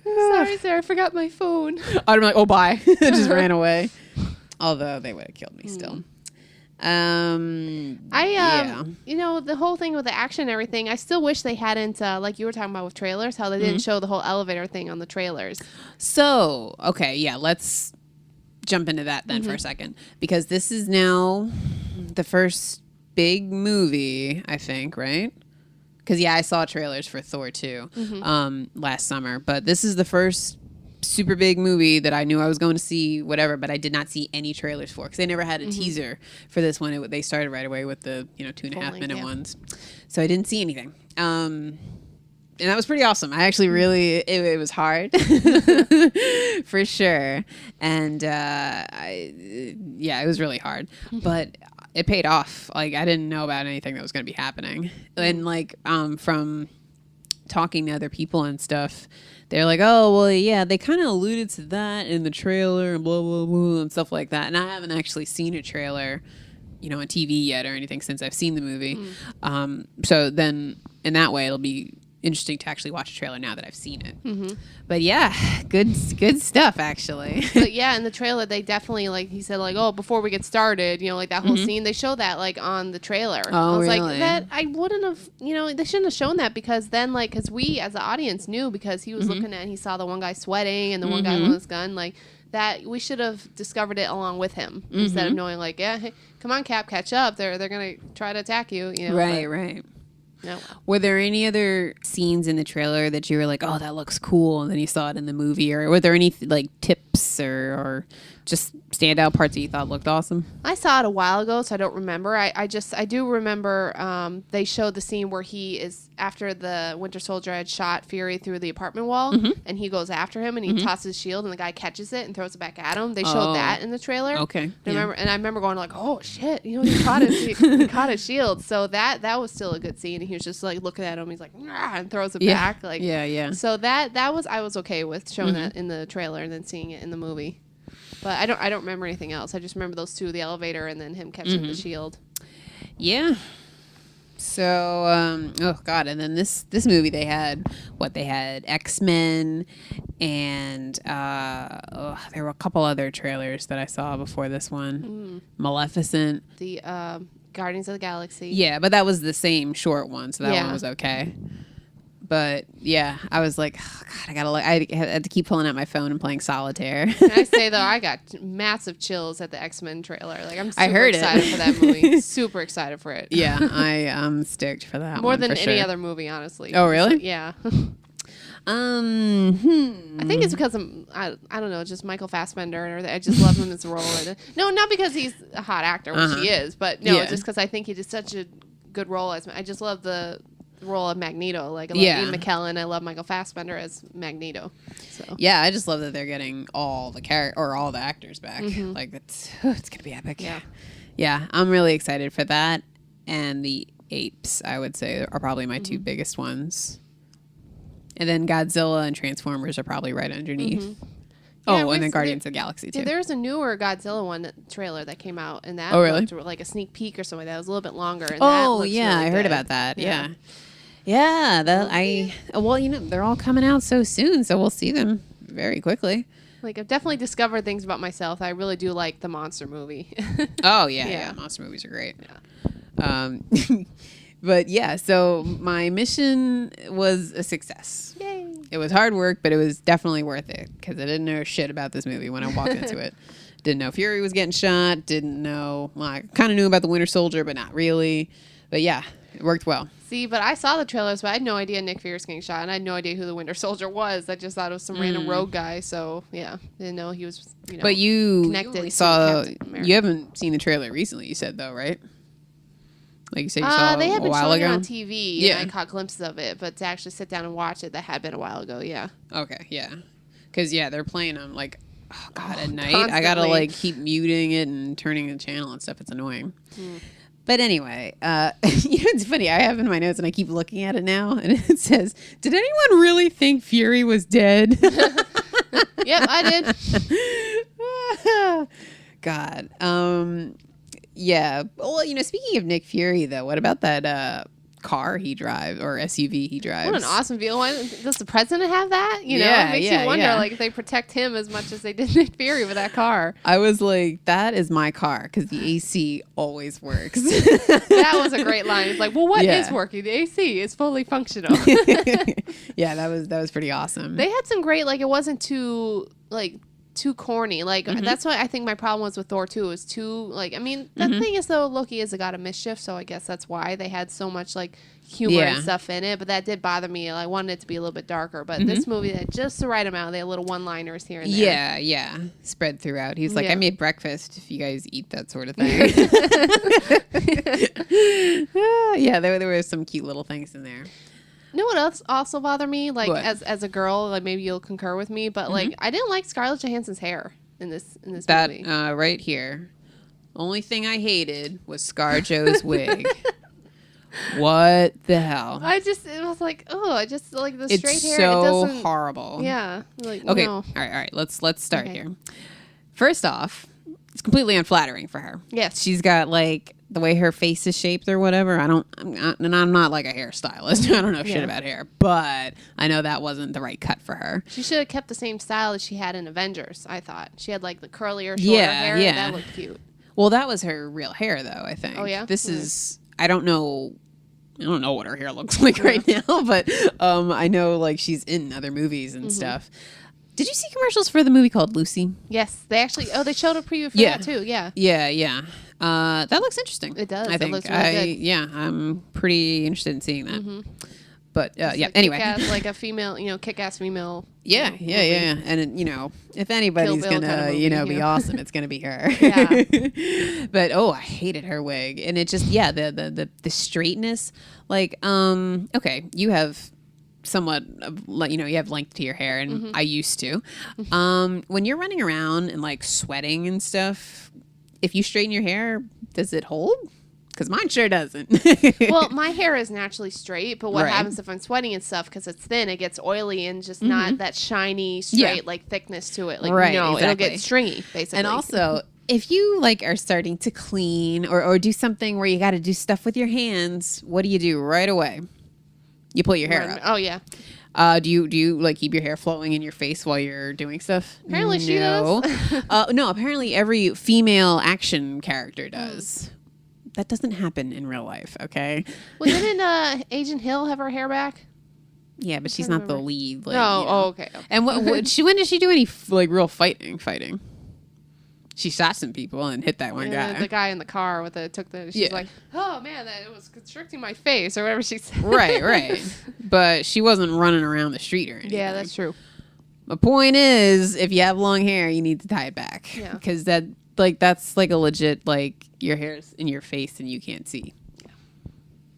Speaker 2: Sorry, sir, I forgot my phone.
Speaker 1: I'm like, oh, bye. Just ran away. Although they would have killed me still.
Speaker 2: The whole thing with the action and everything, I still wish they hadn't, like you were talking about with trailers, how they didn't show the whole elevator thing on the trailers.
Speaker 1: So, okay, yeah, let's jump into that then for a second, because this is now the first big movie, I think, right? Because I saw trailers for Thor 2 last summer, but this is the first super big movie that I knew I was going to see, whatever, but I did not see any trailers for, because they never had a teaser for this one. They started right away with the 2.5 minute ones, so I didn't see anything. And that was pretty awesome. I actually really, it was hard for sure. And it was really hard, but it paid off. Like, I didn't know about anything that was going to be happening. And like, from talking to other people and stuff, they're like, oh, well, yeah, they kind of alluded to that in the trailer and blah, blah, blah, and stuff like that. And I haven't actually seen a trailer, on TV yet or anything since I've seen the movie. So then in that way, it'll be interesting to actually watch a trailer now that I've seen it. But yeah, good stuff actually.
Speaker 2: But yeah, in the trailer they definitely, like he said, like, oh, before we get started, like that whole scene, they show that like on the trailer.
Speaker 1: Oh,
Speaker 2: I was
Speaker 1: really?
Speaker 2: like, that I wouldn't have, they shouldn't have shown that, because then like, because we as the audience knew, because he was looking at, he saw the one guy sweating and the one guy with his gun, like that we should have discovered it along with him instead of knowing like, yeah, hey, come on Cap, catch up, they're gonna try to attack you,
Speaker 1: right.
Speaker 2: No.
Speaker 1: Were there any other scenes in the trailer that you were like, oh, that looks cool, and then you saw it in the movie? Or were there any like tips or just standout parts that you thought looked awesome?
Speaker 2: I saw it a while ago, so I don't remember. I do remember they showed the scene where he is, after the Winter Soldier had shot Fury through the apartment wall, and he goes after him, and he tosses his shield, and the guy catches it and throws it back at him. They showed that in the trailer.
Speaker 1: Okay.
Speaker 2: I remember going like, oh shit, he caught his he caught his shield. So that was still a good scene. He was just like looking at him. He's like, nah, and throws it back. Like,
Speaker 1: yeah.
Speaker 2: So that was, I was okay with showing that in the trailer and then seeing it in the movie. But I don't remember anything else. I just remember those two, the elevator and then him catching the shield. Yeah.
Speaker 1: So, oh God. And then this movie, they had X-Men, and there were a couple other trailers that I saw before this one. Maleficent.
Speaker 2: The Guardians of the Galaxy.
Speaker 1: Yeah, but that was the same short one, so that one was okay. But yeah, I was like, oh, God, I gotta look. I had to keep pulling out my phone and playing solitaire.
Speaker 2: Can I say though, I got massive chills at the X-Men trailer. Like, I'm super
Speaker 1: excited
Speaker 2: for that movie. Super excited for it.
Speaker 1: Yeah, I am stoked for that.
Speaker 2: More
Speaker 1: one,
Speaker 2: than
Speaker 1: for
Speaker 2: any
Speaker 1: sure.
Speaker 2: other movie, honestly.
Speaker 1: Oh, really?
Speaker 2: Yeah.
Speaker 1: I
Speaker 2: think it's because I don't know, just Michael Fassbender, or I just love him as a role. No, not because he's a hot actor, which he is, but no, just because I think he did such a good role as. I just love the role of Magneto. Like, I love Ian McKellen. I love Michael Fassbender as Magneto. So
Speaker 1: yeah, I just love that they're getting all the actors back. Like, it's gonna be epic. Yeah, I'm really excited for that. And the apes, I would say, are probably my two biggest ones. And then Godzilla and Transformers are probably right underneath. Oh, and then Guardians of the Galaxy too.
Speaker 2: There's a newer Godzilla trailer that came out, and that
Speaker 1: looked
Speaker 2: like a sneak peek or something. That was a little bit longer. And
Speaker 1: I heard about that. Yeah. They're all coming out so soon, so we'll see them very quickly.
Speaker 2: Like, I've definitely discovered things about myself. I really do like the monster movie.
Speaker 1: Oh yeah, monster movies are great. Yeah. But yeah, so my mission was a success.
Speaker 2: Yay!
Speaker 1: It was hard work, but it was definitely worth it, because I didn't know shit about this movie when I walked into it. Didn't know Fury was getting shot. Didn't know. Well, I kind of knew about the Winter Soldier, but not really. But yeah, it worked well.
Speaker 2: See, but I saw the trailers, but I had no idea Nick Fury was getting shot, and I had no idea who the Winter Soldier was. I just thought it was some random rogue guy. So yeah, didn't know he was.
Speaker 1: But you
Speaker 2: connected.
Speaker 1: Saw. You haven't seen the trailer recently. You said though, right? Like you said, you saw
Speaker 2: they had
Speaker 1: a
Speaker 2: been
Speaker 1: while
Speaker 2: showing
Speaker 1: ago.
Speaker 2: it on TV, and I caught glimpses of it. But to actually sit down and watch it, that had been a while ago. Yeah.
Speaker 1: Okay. Yeah. Because they're playing them like, oh god, at night.
Speaker 2: Constantly.
Speaker 1: I gotta like keep muting it and turning the channel and stuff. It's annoying. But anyway, it's funny. I have in my notes, and I keep looking at it now, and it says, "Did anyone really think Fury was dead?"
Speaker 2: Yep, I
Speaker 1: did. God. Yeah. Well, speaking of Nick Fury, though, what about that car he drives or SUV he drives?
Speaker 2: What an awesome vehicle! Why does the president have that?
Speaker 1: Yeah,
Speaker 2: it makes you wonder, like, if they protect him as much as they did Nick Fury with that car.
Speaker 1: I was like, that is my car because the AC always works.
Speaker 2: That was a great line. It's like, well, what is working? The AC is fully functional.
Speaker 1: Yeah, that was pretty awesome.
Speaker 2: They had some great, like, it wasn't too corny. Like, that's what I think my problem was with Thor 2. It was too, like, I mean, the thing is, though, Loki is a god of mischief, so I guess that's why they had so much, like, humor and stuff in it, but that did bother me. I wanted it to be a little bit darker, but this movie had just the right amount. They had little one-liners here and there.
Speaker 1: Yeah, spread throughout. He's like, I made breakfast if you guys eat that sort of thing. Yeah, there were some cute little things in there.
Speaker 2: You know what else also bothered me? Like,
Speaker 1: what?
Speaker 2: as a girl, like, maybe you'll concur with me, but like, I didn't like Scarlett Johansson's hair in this movie.
Speaker 1: Right here. Only thing I hated was ScarJo's wig. What the hell?
Speaker 2: It was like, oh, I just like the straight hair.
Speaker 1: It's so
Speaker 2: it doesn't,
Speaker 1: horrible.
Speaker 2: Yeah. Like,
Speaker 1: okay.
Speaker 2: no.
Speaker 1: All right. Let's start here. First off, it's completely unflattering for her.
Speaker 2: Yes.
Speaker 1: She's got like the way her face is shaped or whatever. I'm not like a hairstylist. I don't know shit about hair, but I know that wasn't the right cut for her.
Speaker 2: She should have kept the same style as she had in Avengers, I thought. She had like the curlier, shorter hair. Yeah. That looked cute.
Speaker 1: Well, that was her real hair though, I think.
Speaker 2: Oh, yeah?
Speaker 1: This is, I don't know what her hair looks like right now, but I know like she's in other movies and stuff. Did you see commercials for the movie called Lucy?
Speaker 2: Yes, they actually. Oh, they showed a preview for that too. Yeah.
Speaker 1: Yeah. That looks interesting.
Speaker 2: It does.
Speaker 1: I think.
Speaker 2: It looks really good.
Speaker 1: Yeah, I'm pretty interested in seeing that. But yeah.
Speaker 2: Like
Speaker 1: anyway,
Speaker 2: kick-ass, like a female, kick-ass female.
Speaker 1: Yeah. And if anybody's gonna, kind of movie, be awesome, it's gonna be her.
Speaker 2: Yeah.
Speaker 1: But I hated her wig, and it just the straightness. Like okay, you have somewhat of, you have length to your hair, and I used to. When you're running around and like sweating and stuff, if you straighten your hair, does it hold? Because mine sure doesn't.
Speaker 2: Well, my hair is naturally straight, but what happens if I'm sweating and stuff, because it's thin, it gets oily and just not that shiny, straight, like thickness to it. Like, it'll get stringy, basically.
Speaker 1: And also, if you like are starting to clean or do something where you got to do stuff with your hands, what do right away? You pull your hair up.
Speaker 2: Oh, yeah.
Speaker 1: Do you like keep your hair flowing in your face while you're doing stuff?
Speaker 2: Apparently she does.
Speaker 1: No, apparently every female action character does. That doesn't happen in real life, okay?
Speaker 2: Well, didn't Agent Hill have her hair back?
Speaker 1: Yeah, but she's not the lead. Like,
Speaker 2: okay.
Speaker 1: And when did she do any like real fighting? She shot some people and hit that one guy.
Speaker 2: The guy in the car she's like, oh man, it was constricting my face or whatever she said.
Speaker 1: Right. But she wasn't running around the street or anything.
Speaker 2: Yeah, that's true.
Speaker 1: My point is, if you have long hair, you need to tie it back.
Speaker 2: Yeah.
Speaker 1: Because that's like a legit, like, your hair's in your face and you can't see.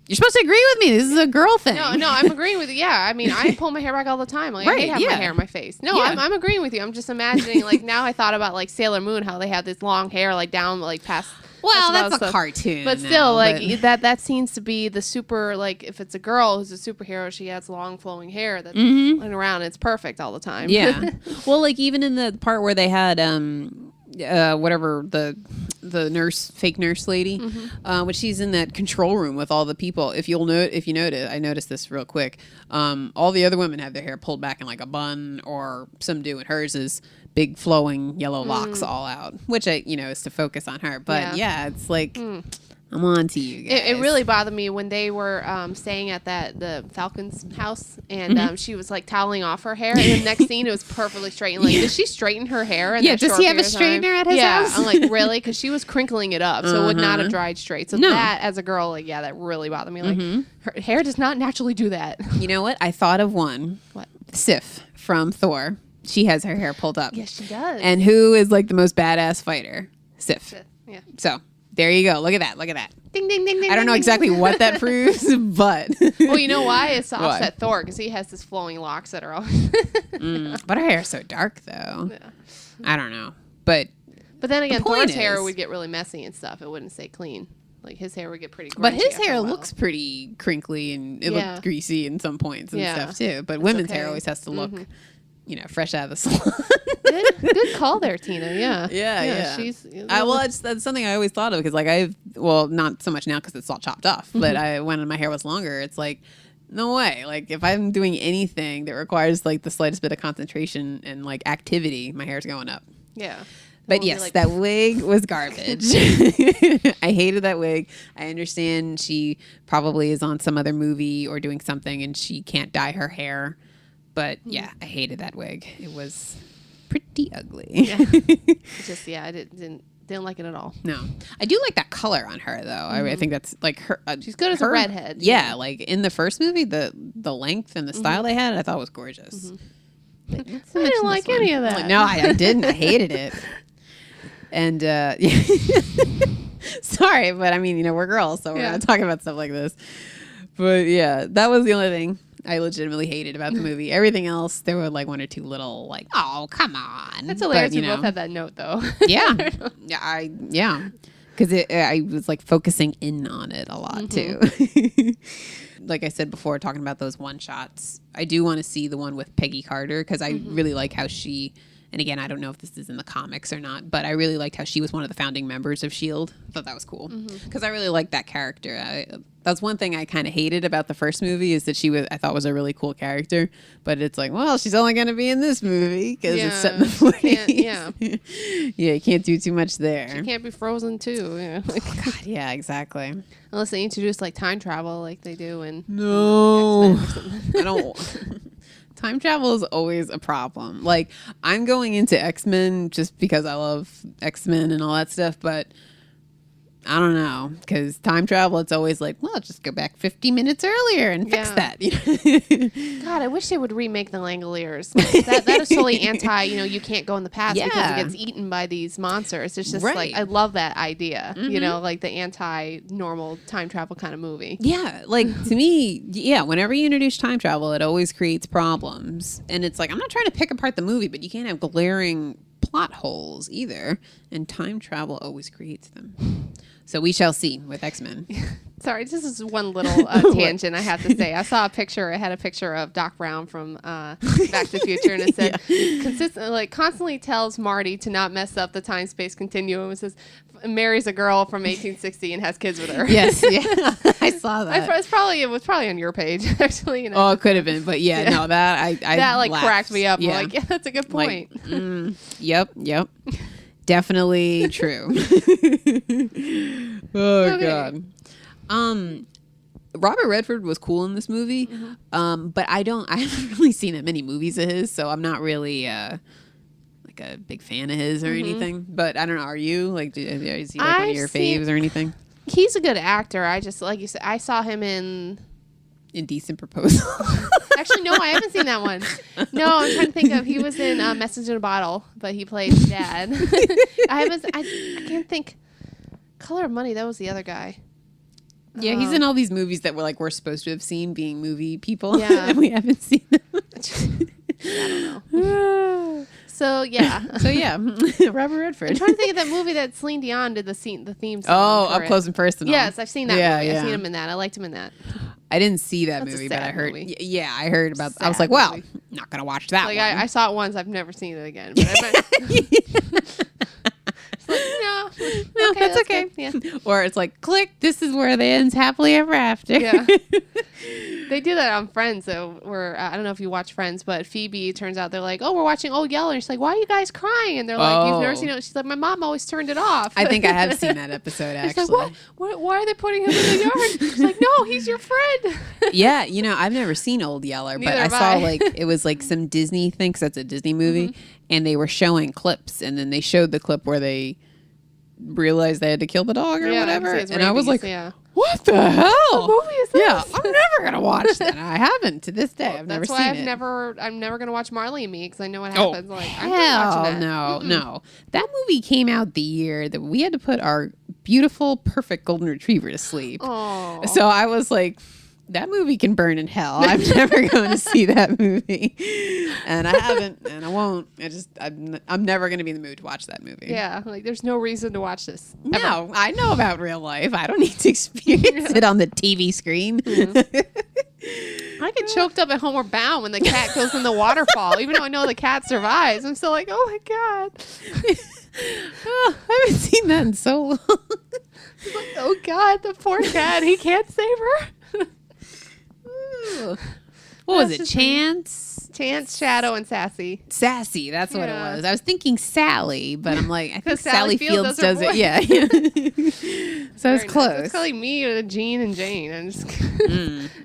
Speaker 1: You're supposed to agree with me. This is a girl thing.
Speaker 2: No, I'm agreeing with you. Yeah, I mean, I pull my hair back all the time. Like, I hate having my hair in my face. No, I'm agreeing with you. I'm just imagining, like, now I thought about, like, Sailor Moon, how they have this long hair, like, down, like, past...
Speaker 1: Well, that's a cartoon.
Speaker 2: But still, that seems to be the super, like, if it's a girl who's a superhero, she has long flowing hair that's running around. It's perfect all the time.
Speaker 1: Yeah. Well, like, even in the part where they had... whatever the fake nurse lady, when she's in that control room with all the people. If you notice, I noticed this real quick. All the other women have their hair pulled back in like a bun, or some do, and hers is big flowing yellow locks all out, which is to focus on her. But it's like I'm on to you guys.
Speaker 2: It really bothered me when they were staying at the Falcon's house, and she was like toweling off her hair, and the next scene it was perfectly straight. And like, did she straighten her hair? In that
Speaker 1: does he have a straightener at his house?
Speaker 2: I'm like, really? Because she was crinkling it up, so it would not have dried straight. So that, as a girl, like, that really bothered me. Like, her hair does not naturally do that.
Speaker 1: You know what? I thought of one.
Speaker 2: What?
Speaker 1: Sif from Thor. She has her hair pulled up.
Speaker 2: Yes, she does.
Speaker 1: And who is like the most badass fighter? Sif.
Speaker 2: Yeah.
Speaker 1: So there you go. Look at that. Look at that.
Speaker 2: Ding, ding, ding, ding.
Speaker 1: I don't know exactly what that proves, but.
Speaker 2: Well, you know why? It's to offset Thor, because he has his flowing locks that are all.
Speaker 1: But her hair is so dark, though.
Speaker 2: Yeah.
Speaker 1: I don't know. But
Speaker 2: then again, Thor's hair would get really messy and stuff. It wouldn't stay clean. Like, his hair would get pretty crunchy.
Speaker 1: But his hair looks pretty crinkly, and it looks greasy in some points and stuff, too. But women's hair always has to look, fresh out of the salon.
Speaker 2: Good call there, Tina. Yeah.
Speaker 1: She's. That's something I always thought of, because like not so much now because it's all chopped off. But when my hair was longer, it's like, no way. Like, if I'm doing anything that requires like the slightest bit of concentration and like activity, my hair's going up.
Speaker 2: Yeah.
Speaker 1: But yes, that wig was garbage. I hated that wig. I understand she probably is on some other movie or doing something and she can't dye her hair. But yeah, I hated that wig. It was pretty ugly.
Speaker 2: Yeah. I didn't like it at all.
Speaker 1: No. I do like that color on her, though. I think that's like her.
Speaker 2: She's good as a redhead.
Speaker 1: Yeah, like in the first movie, the length and the style they had, I thought was gorgeous.
Speaker 2: I didn't like any of that.
Speaker 1: Like, no, I didn't. I hated it. And sorry, but I mean, we're girls, so we're not talking about stuff like this. But yeah, that was the only thing I legitimately hated about the movie. Everything else, there were like one or two little like, oh, come on.
Speaker 2: That's hilarious. We both had that note, though.
Speaker 1: Yeah, because I was like focusing in on it a lot too. Like I said before, talking about those one shots, I do want to see the one with Peggy Carter, because I really like how she. And again, I don't know if this is in the comics or not, but I really liked how she was one of the founding members of S.H.I.E.L.D. I thought that was cool, because I really liked that character. That's one thing I kind of hated about the first movie, is that I thought was a really cool character, but it's like, well, she's only going to be in this movie because it's set in the 40s. Yeah, you can't do too much there.
Speaker 2: She can't be frozen too. Yeah.
Speaker 1: God, yeah, exactly.
Speaker 2: Unless they introduce like time travel like they do in
Speaker 1: No, I don't. Time travel is always a problem. Like, I'm going into X-Men just because I love X-Men and all that stuff, but I don't know, because time travel, it's always like, well, just go back 50 minutes earlier and fix that.
Speaker 2: God, I wish they would remake the Langoliers. Like, that is totally anti, you can't go in the past because it gets eaten by these monsters. It's just like, I love that idea, like the anti-normal time travel kind of movie.
Speaker 1: Yeah, like to me, whenever you introduce time travel, it always creates problems. And it's like, I'm not trying to pick apart the movie, but you can't have glaring plot holes either. And time travel always creates them. So we shall see with X-Men.
Speaker 2: Sorry, this is one little tangent I have to say. I saw a picture. It had a picture of Doc Brown from Back to the Future, and it said, constantly tells Marty to not mess up the time-space continuum. It says, marries a girl from 1860 and has kids with her.
Speaker 1: Yes, yeah, I saw that.
Speaker 2: It was probably on your page, actually.
Speaker 1: Oh, it could have been, but no, that that
Speaker 2: like
Speaker 1: laughed.
Speaker 2: cracked me up. Yeah. I'm like, yeah, that's a good point.
Speaker 1: Like, yep. Definitely true. God. Robert Redford was cool in this movie, but I haven't really seen that many movies of his, so I'm not really like a big fan of his or anything. But I don't know. Are you like? Is he like one of your faves or anything?
Speaker 2: He's a good actor. I just, like you said, I saw him in
Speaker 1: Indecent Proposal.
Speaker 2: Actually, no, I haven't seen that one. No, I'm trying to think of. He was in Message in a Bottle, but he played dad. I can't think. Color of Money. That was the other guy.
Speaker 1: Yeah, he's in all these movies that we're supposed to have seen, being movie people, and we haven't seen them.
Speaker 2: I don't know. So
Speaker 1: Robert Redford.
Speaker 2: I'm trying to think of that movie that Celine Dion did the theme song.
Speaker 1: Oh, Up Close and Personal.
Speaker 2: Yes, I've seen that movie. I've seen him in that. I liked him in that.
Speaker 1: I didn't see that movie, but I heard. Movie. Yeah, I heard about. I was like, well, not gonna watch that.
Speaker 2: Like
Speaker 1: one.
Speaker 2: I saw it once. I've never seen it again. But no,
Speaker 1: that's okay.
Speaker 2: Yeah.
Speaker 1: Or it's like, click. This is where they ends happily ever after.
Speaker 2: Yeah. They do that on Friends. So I don't know if you watch Friends, but Phoebe turns out they're like, oh, we're watching Old Yeller. And she's like, why are you guys crying? And they're like, you've never seen it. She's like, my mom always turned it off.
Speaker 1: I think I have seen that episode, actually.
Speaker 2: She's like, why are they putting him in the yard? She's like, no, he's your friend.
Speaker 1: Yeah, I've never seen Old Yeller, but I saw like it was like some Disney thing, 'cause that's a Disney movie, and they were showing clips, and then they showed the clip where they realized they had to kill the dog or whatever, and I was like, what the hell?
Speaker 2: What movie is this?
Speaker 1: Yeah, I'm never gonna watch that. I haven't to this day. I've never seen it.
Speaker 2: That's why I'm never gonna watch Marley and Me, because I know what happens.
Speaker 1: Oh,
Speaker 2: like,
Speaker 1: hell no. That movie came out the year that we had to put our beautiful, perfect golden retriever to sleep.
Speaker 2: Oh.
Speaker 1: So I was like, that movie can burn in hell. I'm never going to see that movie, and I haven't, and I won't. I'm never going to be in the mood to watch that movie.
Speaker 2: Yeah, like there's no reason to watch this.
Speaker 1: No, I know about real life. I don't need to experience it on the TV screen.
Speaker 2: I get choked up at Homeward Bound when the cat goes in the waterfall, even though I know the cat survives. I'm still like, oh my god.
Speaker 1: Oh, I haven't seen that in so long.
Speaker 2: Like, oh god, the poor cat. He can't save her.
Speaker 1: What was it? Chance,
Speaker 2: Shadow, and Sassy.
Speaker 1: Sassy. That's what it was. I was thinking Sally, but I'm like, I think
Speaker 2: Sally
Speaker 1: Fields does it. Yeah. So it's close.
Speaker 2: It's calling me Jean and Jane, and just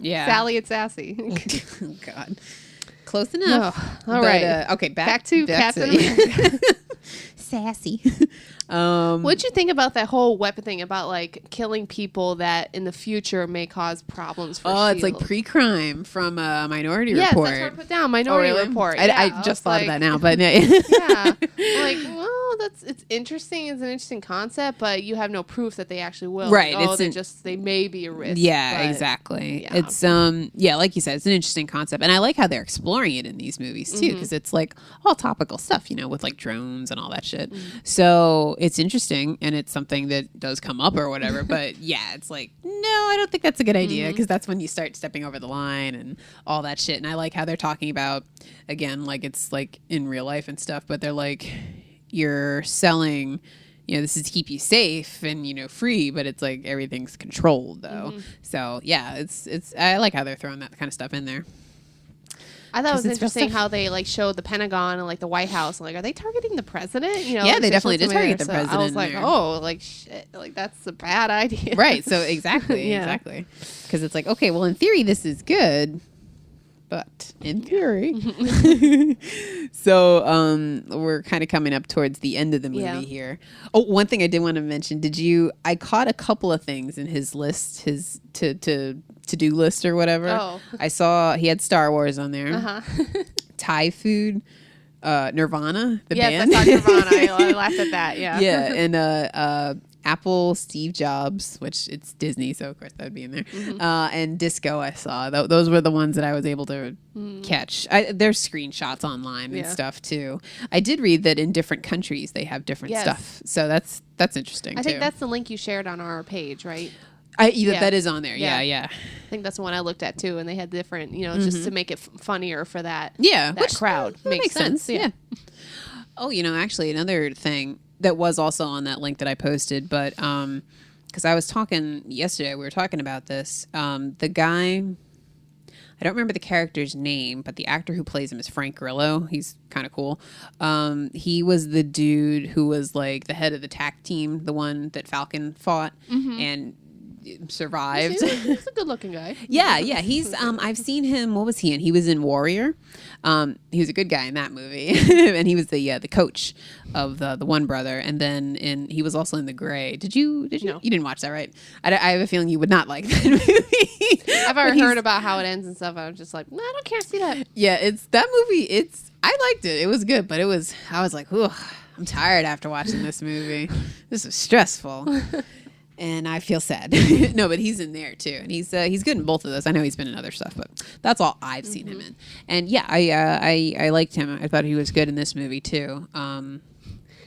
Speaker 1: yeah,
Speaker 2: Sally and Sassy.
Speaker 1: Oh god, close enough.
Speaker 2: All right.
Speaker 1: Okay, back
Speaker 2: to Captain America.
Speaker 1: Sassy.
Speaker 2: What'd you think about that whole weapon thing about like killing people that in the future may cause problems for
Speaker 1: it's like pre-crime from Minority Report.
Speaker 2: Yes, that's what I put down. Minority Report.
Speaker 1: I just thought of that now, but
Speaker 2: yeah, like, well, it's interesting. It's an interesting concept, but you have no proof that they actually will.
Speaker 1: Right.
Speaker 2: Like, they may be a risk.
Speaker 1: Yeah, exactly. Yeah. It's like you said, it's an interesting concept, and I like how they're exploring it in these movies too, because it's like all topical stuff, with like drones and all that shit. So it's interesting, and it's something that does come up or whatever, but yeah, it's like, no, I don't think that's a good idea, because that's when you start stepping over the line and all that shit. And I like how they're talking about, again, like it's like in real life and stuff, but they're like, you're selling, this is to keep you safe and free, but it's like everything's controlled though. So yeah, it's I like how they're throwing that kind of stuff in there.
Speaker 2: I thought it was interesting how they like showed the Pentagon and like the White House. Like, are they targeting the president?
Speaker 1: Yeah, they definitely did target the president.
Speaker 2: I was like, oh, like shit, like that's a bad idea.
Speaker 1: Right. So exactly, exactly. Because it's like, okay, well, in theory, this is good, but in theory. So we're kind of coming up towards the end of the movie here. Oh, one thing I did want to mention. I caught a couple of things in his list, his to-do list or whatever. Oh. I saw he had Star Wars on there. Thai food, Nirvana, the band.
Speaker 2: Yes, I saw Nirvana. I laughed at that. Yeah.
Speaker 1: Yeah, and Apple, Steve Jobs, which it's Disney, so of course that would be in there. And Disco, I saw. Those were the ones that I was able to catch. There's screenshots online and stuff too. I did read that in different countries they have different stuff, so that's interesting.
Speaker 2: I think that's the link you shared on our page, right?
Speaker 1: That is on there. Yeah.
Speaker 2: I think that's the one I looked at too, and they had different, just to make it funnier for that.
Speaker 1: Which
Speaker 2: crowd
Speaker 1: makes sense. Yeah. Oh, actually, another thing that was also on that link that I posted, but because I was talking yesterday, we were talking about this. The guy, I don't remember the character's name, but the actor who plays him is Frank Grillo. He's kind of cool. He was the dude who was like the head of the TAC team, the one that Falcon fought, and survived.
Speaker 2: He's a good looking guy.
Speaker 1: Yeah. He's I've seen him. What was he in? He was in Warrior. He was a good guy in that movie. And he was the coach of the one brother, and then he was also in The Gray. Did you
Speaker 2: No.
Speaker 1: You didn't watch that, right? I have a feeling you would not like that movie.
Speaker 2: I've already heard about how it ends and stuff. I was just like, no, I don't care to see that.
Speaker 1: Yeah, it's that movie. I liked it. It was good, but I was like, ooh, I'm tired after watching this movie. This was stressful. And I feel sad. No, but he's in there too, and he's good in both of those. I know he's been in other stuff, but that's all I've seen him in. And yeah, I liked him. I thought he was good in this movie too. Kind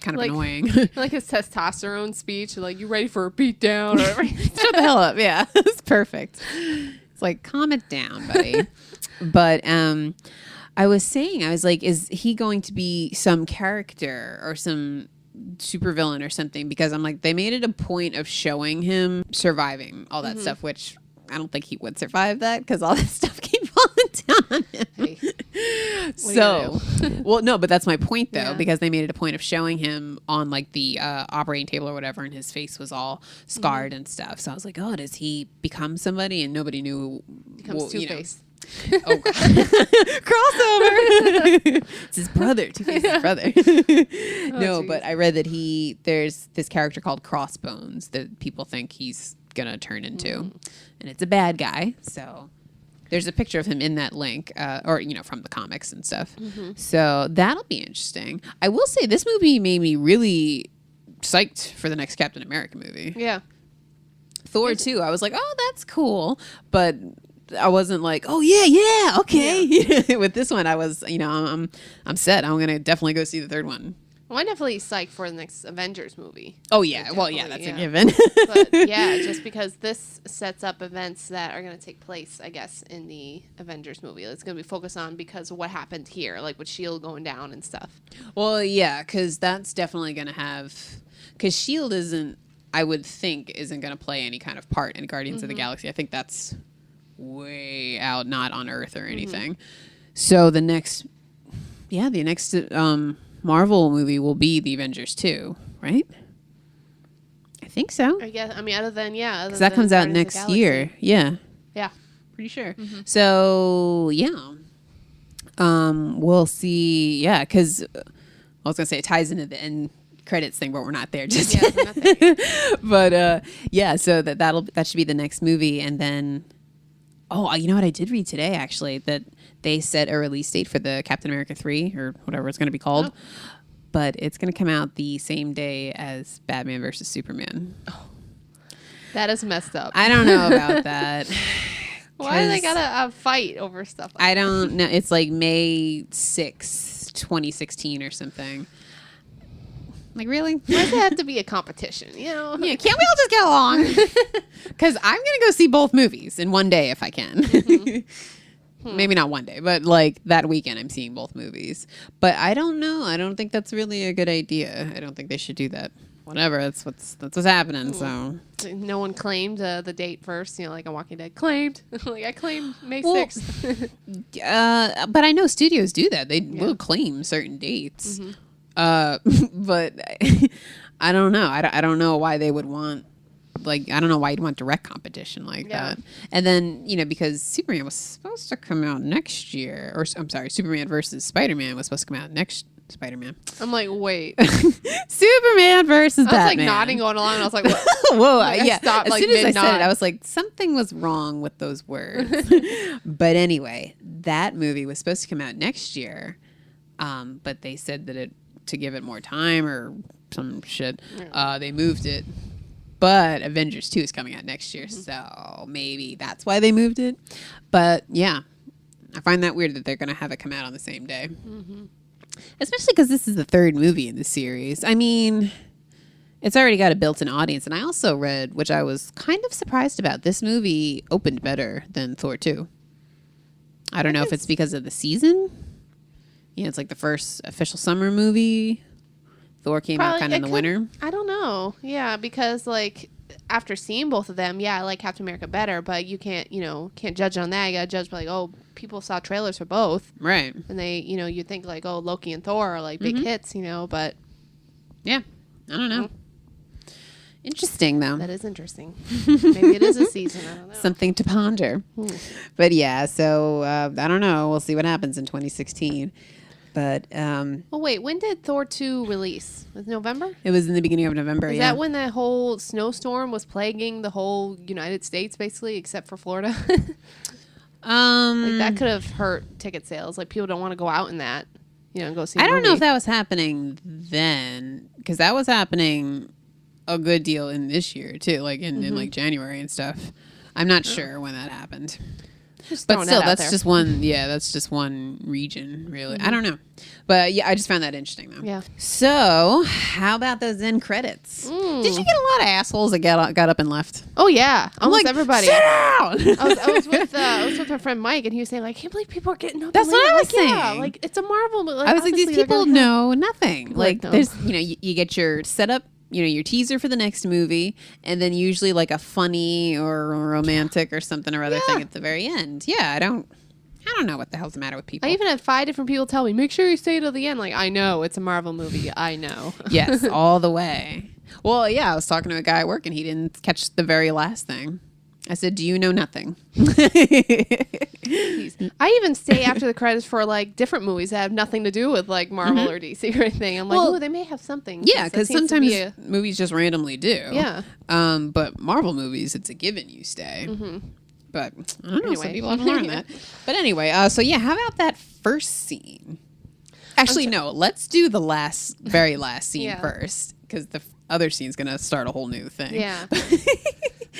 Speaker 1: of annoying.
Speaker 2: Like his testosterone speech, like, you ready for a beat down? Or
Speaker 1: Shut the hell up! Yeah, it's perfect. It's like, calm it down, buddy. But I was like, is he going to be some character or some supervillain or something? Because I'm like, they made it a point of showing him surviving all that stuff, which I don't think he would survive that because all this stuff came falling down on him.
Speaker 2: Hey,
Speaker 1: So, well, no, but that's my point though,
Speaker 2: Yeah.
Speaker 1: because they made it a point of showing him on like the operating table or whatever, and his face was all scarred and stuff. So I was like, oh, does he become somebody? And nobody knew.
Speaker 2: becomes Two-Face.
Speaker 1: Oh, God. Crossover. It's his brother, Two-Face's brother. No,
Speaker 2: geez.
Speaker 1: but I read that there's this character called Crossbones that people think he's gonna turn into, and it's a bad guy. So there's a picture of him in that link, or from the comics and stuff. So that'll be interesting. I will say this movie made me really psyched for the next Captain America movie.
Speaker 2: Yeah.
Speaker 1: Thor 2, I was like, oh, that's cool, but I wasn't like, oh yeah, okay. With this one, I was, I'm set. I'm gonna definitely go see the third one.
Speaker 2: Well, I'm definitely psyched for the next Avengers movie.
Speaker 1: Oh yeah, well yeah, that's a given.
Speaker 2: But yeah, just because this sets up events that are going to take place, I guess, in the Avengers movie. It's going to be focused on because of what happened here, like with S.H.I.E.L.D. going down and stuff.
Speaker 1: Well, yeah, because that's definitely going to because S.H.I.E.L.D. I would think, isn't going to play any kind of part in Guardians of the Galaxy. I think that's way out, not on Earth or anything. So the next Marvel movie will be the Avengers 2, right? I think so.
Speaker 2: I guess. I mean, other than
Speaker 1: Because that comes out
Speaker 2: Guardians of the
Speaker 1: next year. Yeah.
Speaker 2: Yeah.
Speaker 1: Pretty sure. So, yeah. We'll see. Yeah, because I was going to say it ties into the end credits thing, but we're not there just
Speaker 2: Yeah, we're not there.
Speaker 1: But, yeah, so that should be the next movie. And then, you know what I did read today, actually, that they set a release date for the Captain America 3 or whatever it's going to be called. Oh. But it's going to come out the same day as Batman versus Superman. Oh.
Speaker 2: That is messed up.
Speaker 1: I don't know about that.
Speaker 2: Why do they got to fight over stuff like
Speaker 1: I don't know. It's like May 6th, 2016 or something. Like, really?
Speaker 2: Why does it have to be a competition?
Speaker 1: Yeah, can't we all just get along? Because I'm going to go see both movies in one day if I can. Maybe not one day, but like that weekend I'm seeing both movies. But I don't know. I don't think that's really a good idea. I don't think they should do that. Whatever. That's what's happening. So
Speaker 2: no one claimed the date first. Like a Walking Dead claimed. Like I claimed May 6th.
Speaker 1: But I know studios do that. They will claim certain dates. But I don't know. I don't know why they would want. Like, I don't know why you'd want direct competition like that. And then, because Superman was supposed to come out next year. Or, I'm sorry, Superman versus Spider-Man was supposed to come out next Spider-Man.
Speaker 2: I'm like, wait.
Speaker 1: Superman versus Batman.
Speaker 2: I was like nodding going along. And I was like, what?
Speaker 1: Whoa,
Speaker 2: like,
Speaker 1: yeah.
Speaker 2: I stopped,
Speaker 1: as
Speaker 2: like,
Speaker 1: soon as I
Speaker 2: mid-nod.
Speaker 1: said it, I was like, something was wrong with those words. But anyway, that movie was supposed to come out next year. But they said that to give it more time or some shit, they moved it. But Avengers 2 is coming out next year, so maybe that's why they moved it. But yeah, I find that weird that they're going to have it come out on the same day. Especially because this is the third movie in the series. I mean, it's already got a built-in audience. And I also read, which I was kind of surprised about, this movie opened better than Thor 2. I don't know if it's because of the season. It's like the first official summer movie. Thor came out kind of in the winter.
Speaker 2: I don't know. Yeah, because like after seeing both of them, I like Captain America better, but you can't judge on that. You gotta judge by like, people saw trailers for both.
Speaker 1: Right.
Speaker 2: And they, you think like, Loki and Thor are like big hits, but
Speaker 1: yeah. I don't know. Interesting though.
Speaker 2: That is interesting. Maybe it is a season. I don't know.
Speaker 1: Something to ponder. But yeah, so I don't know. We'll see what happens in 2016. But
Speaker 2: wait, when did Thor 2 release? Was it November?
Speaker 1: It was in the beginning of November.
Speaker 2: Is that when that whole snowstorm was plaguing the whole United States, basically, except for Florida? Like that could have hurt ticket sales. Like people don't want to go out in that, and go see.
Speaker 1: I don't know if that was happening then, because that was happening a good deal in this year too, like in like January and stuff. I'm not sure when that happened. But still, that's just one. Yeah, that's just one region, really. I don't know, but yeah, I just found that interesting though.
Speaker 2: Yeah.
Speaker 1: So, how about those end credits? Did you get a lot of assholes that got up and left?
Speaker 2: Oh yeah, almost everybody.
Speaker 1: Sit down.
Speaker 2: I was with my friend Mike, and he was saying like, I can't believe people are getting up.
Speaker 1: That's what I was saying.
Speaker 2: Yeah, like it's a Marvel movie.
Speaker 1: I was like, these people know nothing. Like
Speaker 2: no.
Speaker 1: there's, you get your setup your teaser for the next movie, and then usually like a funny or romantic or something or other thing at the very end. Yeah, I don't know what the hell's the matter with people.
Speaker 2: I even had 5 different people tell me, make sure you stay till the end. Like, I know it's a Marvel movie. I know.
Speaker 1: Yes, all the way. Well, yeah, I was talking to a guy at work and he didn't catch the very last thing. I said, do you know nothing?
Speaker 2: I even stay after the credits for like different movies that have nothing to do with like Marvel or DC or anything. I'm like, oh, they may have something.
Speaker 1: Yeah, because sometimes movies just randomly do.
Speaker 2: Yeah.
Speaker 1: But Marvel movies, it's a given you stay. But I don't know, some people haven't learned that. But anyway, so yeah, how about that first scene? Actually, no, let's do the very last scene first, because the other scene's going to start a whole new thing.
Speaker 2: Yeah.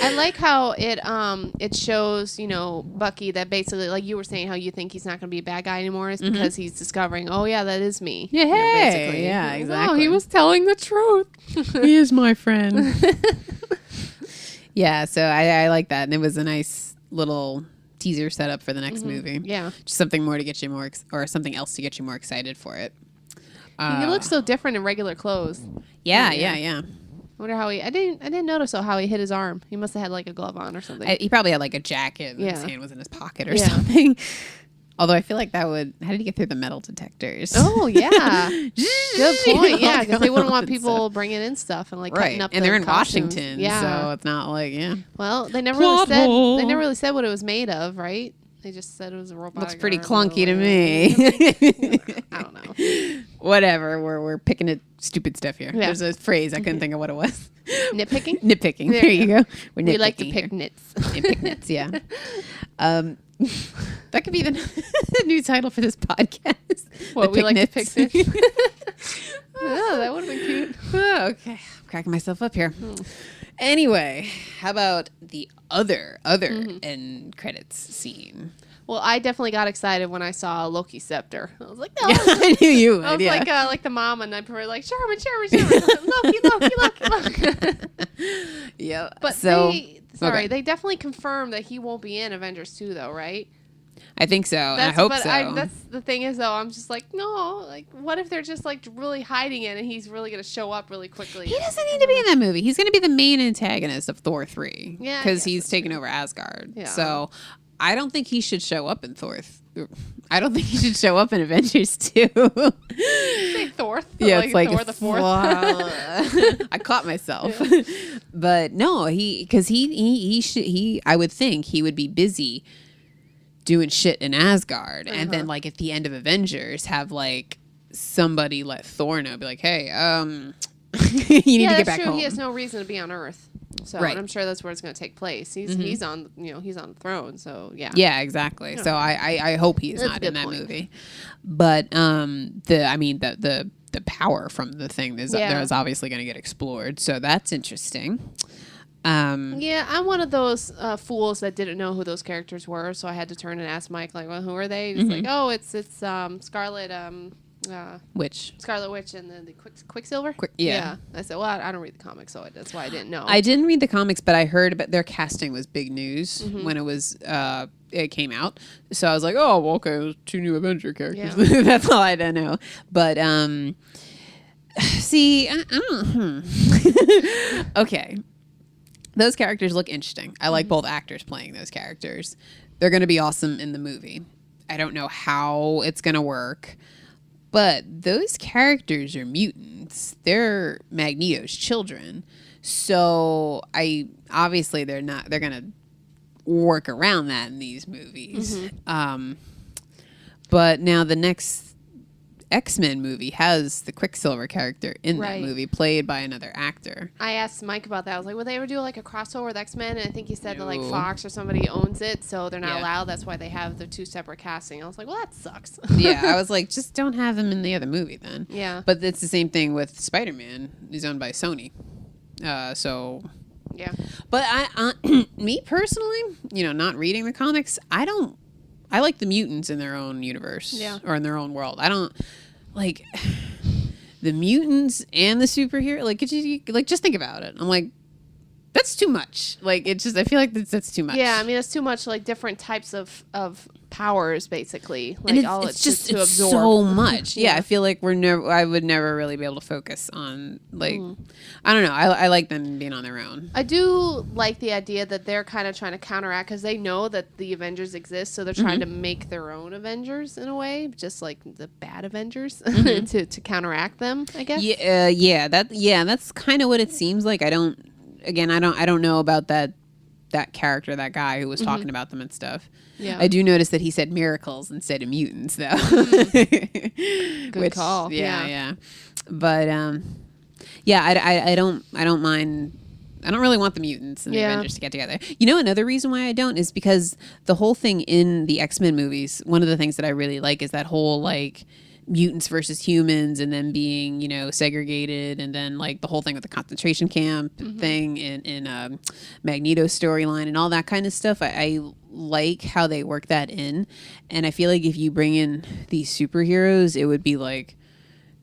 Speaker 2: I like how it shows, Bucky that basically, like you were saying, how you think he's not going to be a bad guy anymore is because he's discovering, oh, yeah, that is me.
Speaker 1: Yeah,
Speaker 2: basically.
Speaker 1: Yeah, exactly.
Speaker 2: Oh, he was telling the truth.
Speaker 1: He is my friend. Yeah, so I like that. And it was a nice little teaser setup for the next movie.
Speaker 2: Yeah.
Speaker 1: Just something more to get you more, or something else to get you more excited for it.
Speaker 2: He looks so different in regular clothes.
Speaker 1: Yeah.
Speaker 2: I wonder how I didn't notice how he hit his arm. He must have had like a glove on or something.
Speaker 1: He probably had like a jacket and his hand was in his pocket or something. Although I feel like how did he get through the metal detectors?
Speaker 2: Oh, yeah. Good point. Yeah, because they wouldn't want people bringing in stuff and like cutting up.
Speaker 1: And they're in
Speaker 2: costumes.
Speaker 1: Washington,
Speaker 2: yeah.
Speaker 1: so it's not like,
Speaker 2: Well, they never really said what it was made of, right? They just said it was a robot.
Speaker 1: Looks pretty clunky to me.
Speaker 2: I don't know.
Speaker 1: Whatever. We're picking at stupid stuff here.
Speaker 2: Yeah.
Speaker 1: There's a phrase. I couldn't think of what it was.
Speaker 2: Nitpicking?
Speaker 1: Nitpicking. There you go.
Speaker 2: We like to pick nits.
Speaker 1: Pick nits, yeah. That could be the new title for this podcast.
Speaker 2: What, we like to pick nits? Oh, that would have been cute.
Speaker 1: Oh, okay. I'm cracking myself up here. Anyway, how about the other end credits scene?
Speaker 2: Well, I definitely got excited when I saw Loki's scepter. I was like, no.
Speaker 1: Yeah, I knew you would.
Speaker 2: I was like the mom, and I'm probably like, Sherman. Loki.
Speaker 1: Yeah.
Speaker 2: But they definitely confirmed that he won't be in Avengers 2, though, right?
Speaker 1: I think so. And I hope so.
Speaker 2: That's the thing is, though, I'm just like, no. Like, what if they're just like really hiding it, and he's really going to show up really quickly?
Speaker 1: He doesn't need to be in that movie. He's going to be the main antagonist of Thor 3.
Speaker 2: Yeah,
Speaker 1: because he's taking over Asgard.
Speaker 2: Yeah.
Speaker 1: So I don't think he should show up in Thor. I don't think he should show up in Avengers 2.
Speaker 2: Say Thor.
Speaker 1: Yeah, it's like
Speaker 2: Thor the Fourth.
Speaker 1: I caught myself. Yeah. But no, because I would think he would be busy doing shit in Asgard, and then like at the end of Avengers have like somebody let Thor know, be like, hey, you need to get back home.
Speaker 2: He has no reason to be on Earth, so and I'm sure that's where it's going to take place. He's on he's on the throne, so yeah,
Speaker 1: exactly. So I hope he's not in that movie, but the power from the thing is obviously going to get explored, so that's interesting.
Speaker 2: I'm one of those fools that didn't know who those characters were, so I had to turn and ask Mike, like, well, who are they? He's like, oh, it's Scarlet
Speaker 1: Witch.
Speaker 2: Scarlet Witch and then the Quicksilver.
Speaker 1: Yeah.
Speaker 2: I said, well, I don't read the comics, so that's why I didn't know.
Speaker 1: I didn't read the comics, but I heard about their casting was big news when it came out. So I was like, oh, well, okay, there's 2 new Avenger characters. Yeah. That's all I don't know. But see, okay. Those characters look interesting. I like both actors playing those characters. They're going to be awesome in the movie. I don't know how it's going to work, but those characters are mutants. They're Magneto's children. So obviously they're going to work around that in these movies. But now the next X-Men movie has the Quicksilver character in that movie, played by another actor.
Speaker 2: I asked Mike about that. I was like, will they ever do like a crossover with X-Men? And I think he said that like Fox or somebody owns it, so they're not allowed. That's why they have the 2 separate casting. I was like, well, that sucks.
Speaker 1: Yeah, I was like, just don't have him in the other movie then.
Speaker 2: Yeah.
Speaker 1: But it's the same thing with Spider-Man. He's owned by Sony. So...
Speaker 2: Yeah.
Speaker 1: But me personally, not reading the comics, I like the mutants in their own universe or in their own world. I don't like the mutants and the superhero. Like, just think about it. I'm like, That's too much. Like, it's just, I feel like that's too much.
Speaker 2: Yeah, I mean, it's too much, like, different types of powers, basically. Like,
Speaker 1: and it's just to absorb. So much. Yeah, I feel like I would never really be able to focus on, like, I don't know. I like them being on their own.
Speaker 2: I do like the idea that they're kind of trying to counteract, because they know that the Avengers exist, so they're trying to make their own Avengers in a way, just like the bad Avengers, to counteract them, I guess.
Speaker 1: Yeah, that's kind of what it seems like. I don't know about that character, that guy who was talking about them and stuff. Yeah. I do notice that he said miracles instead of mutants, though.
Speaker 2: Good call.
Speaker 1: Yeah. But I don't mind. I don't really want the mutants and the Avengers to get together. You know, another reason why I don't is because the whole thing in the X-Men movies, one of the things that I really like is that whole, like, mutants versus humans, and then being, you know, segregated, and then, like, the whole thing with the concentration camp thing in Magneto's storyline and all that kind of stuff. I like how they work that in, and I feel like if you bring in these superheroes, it would be like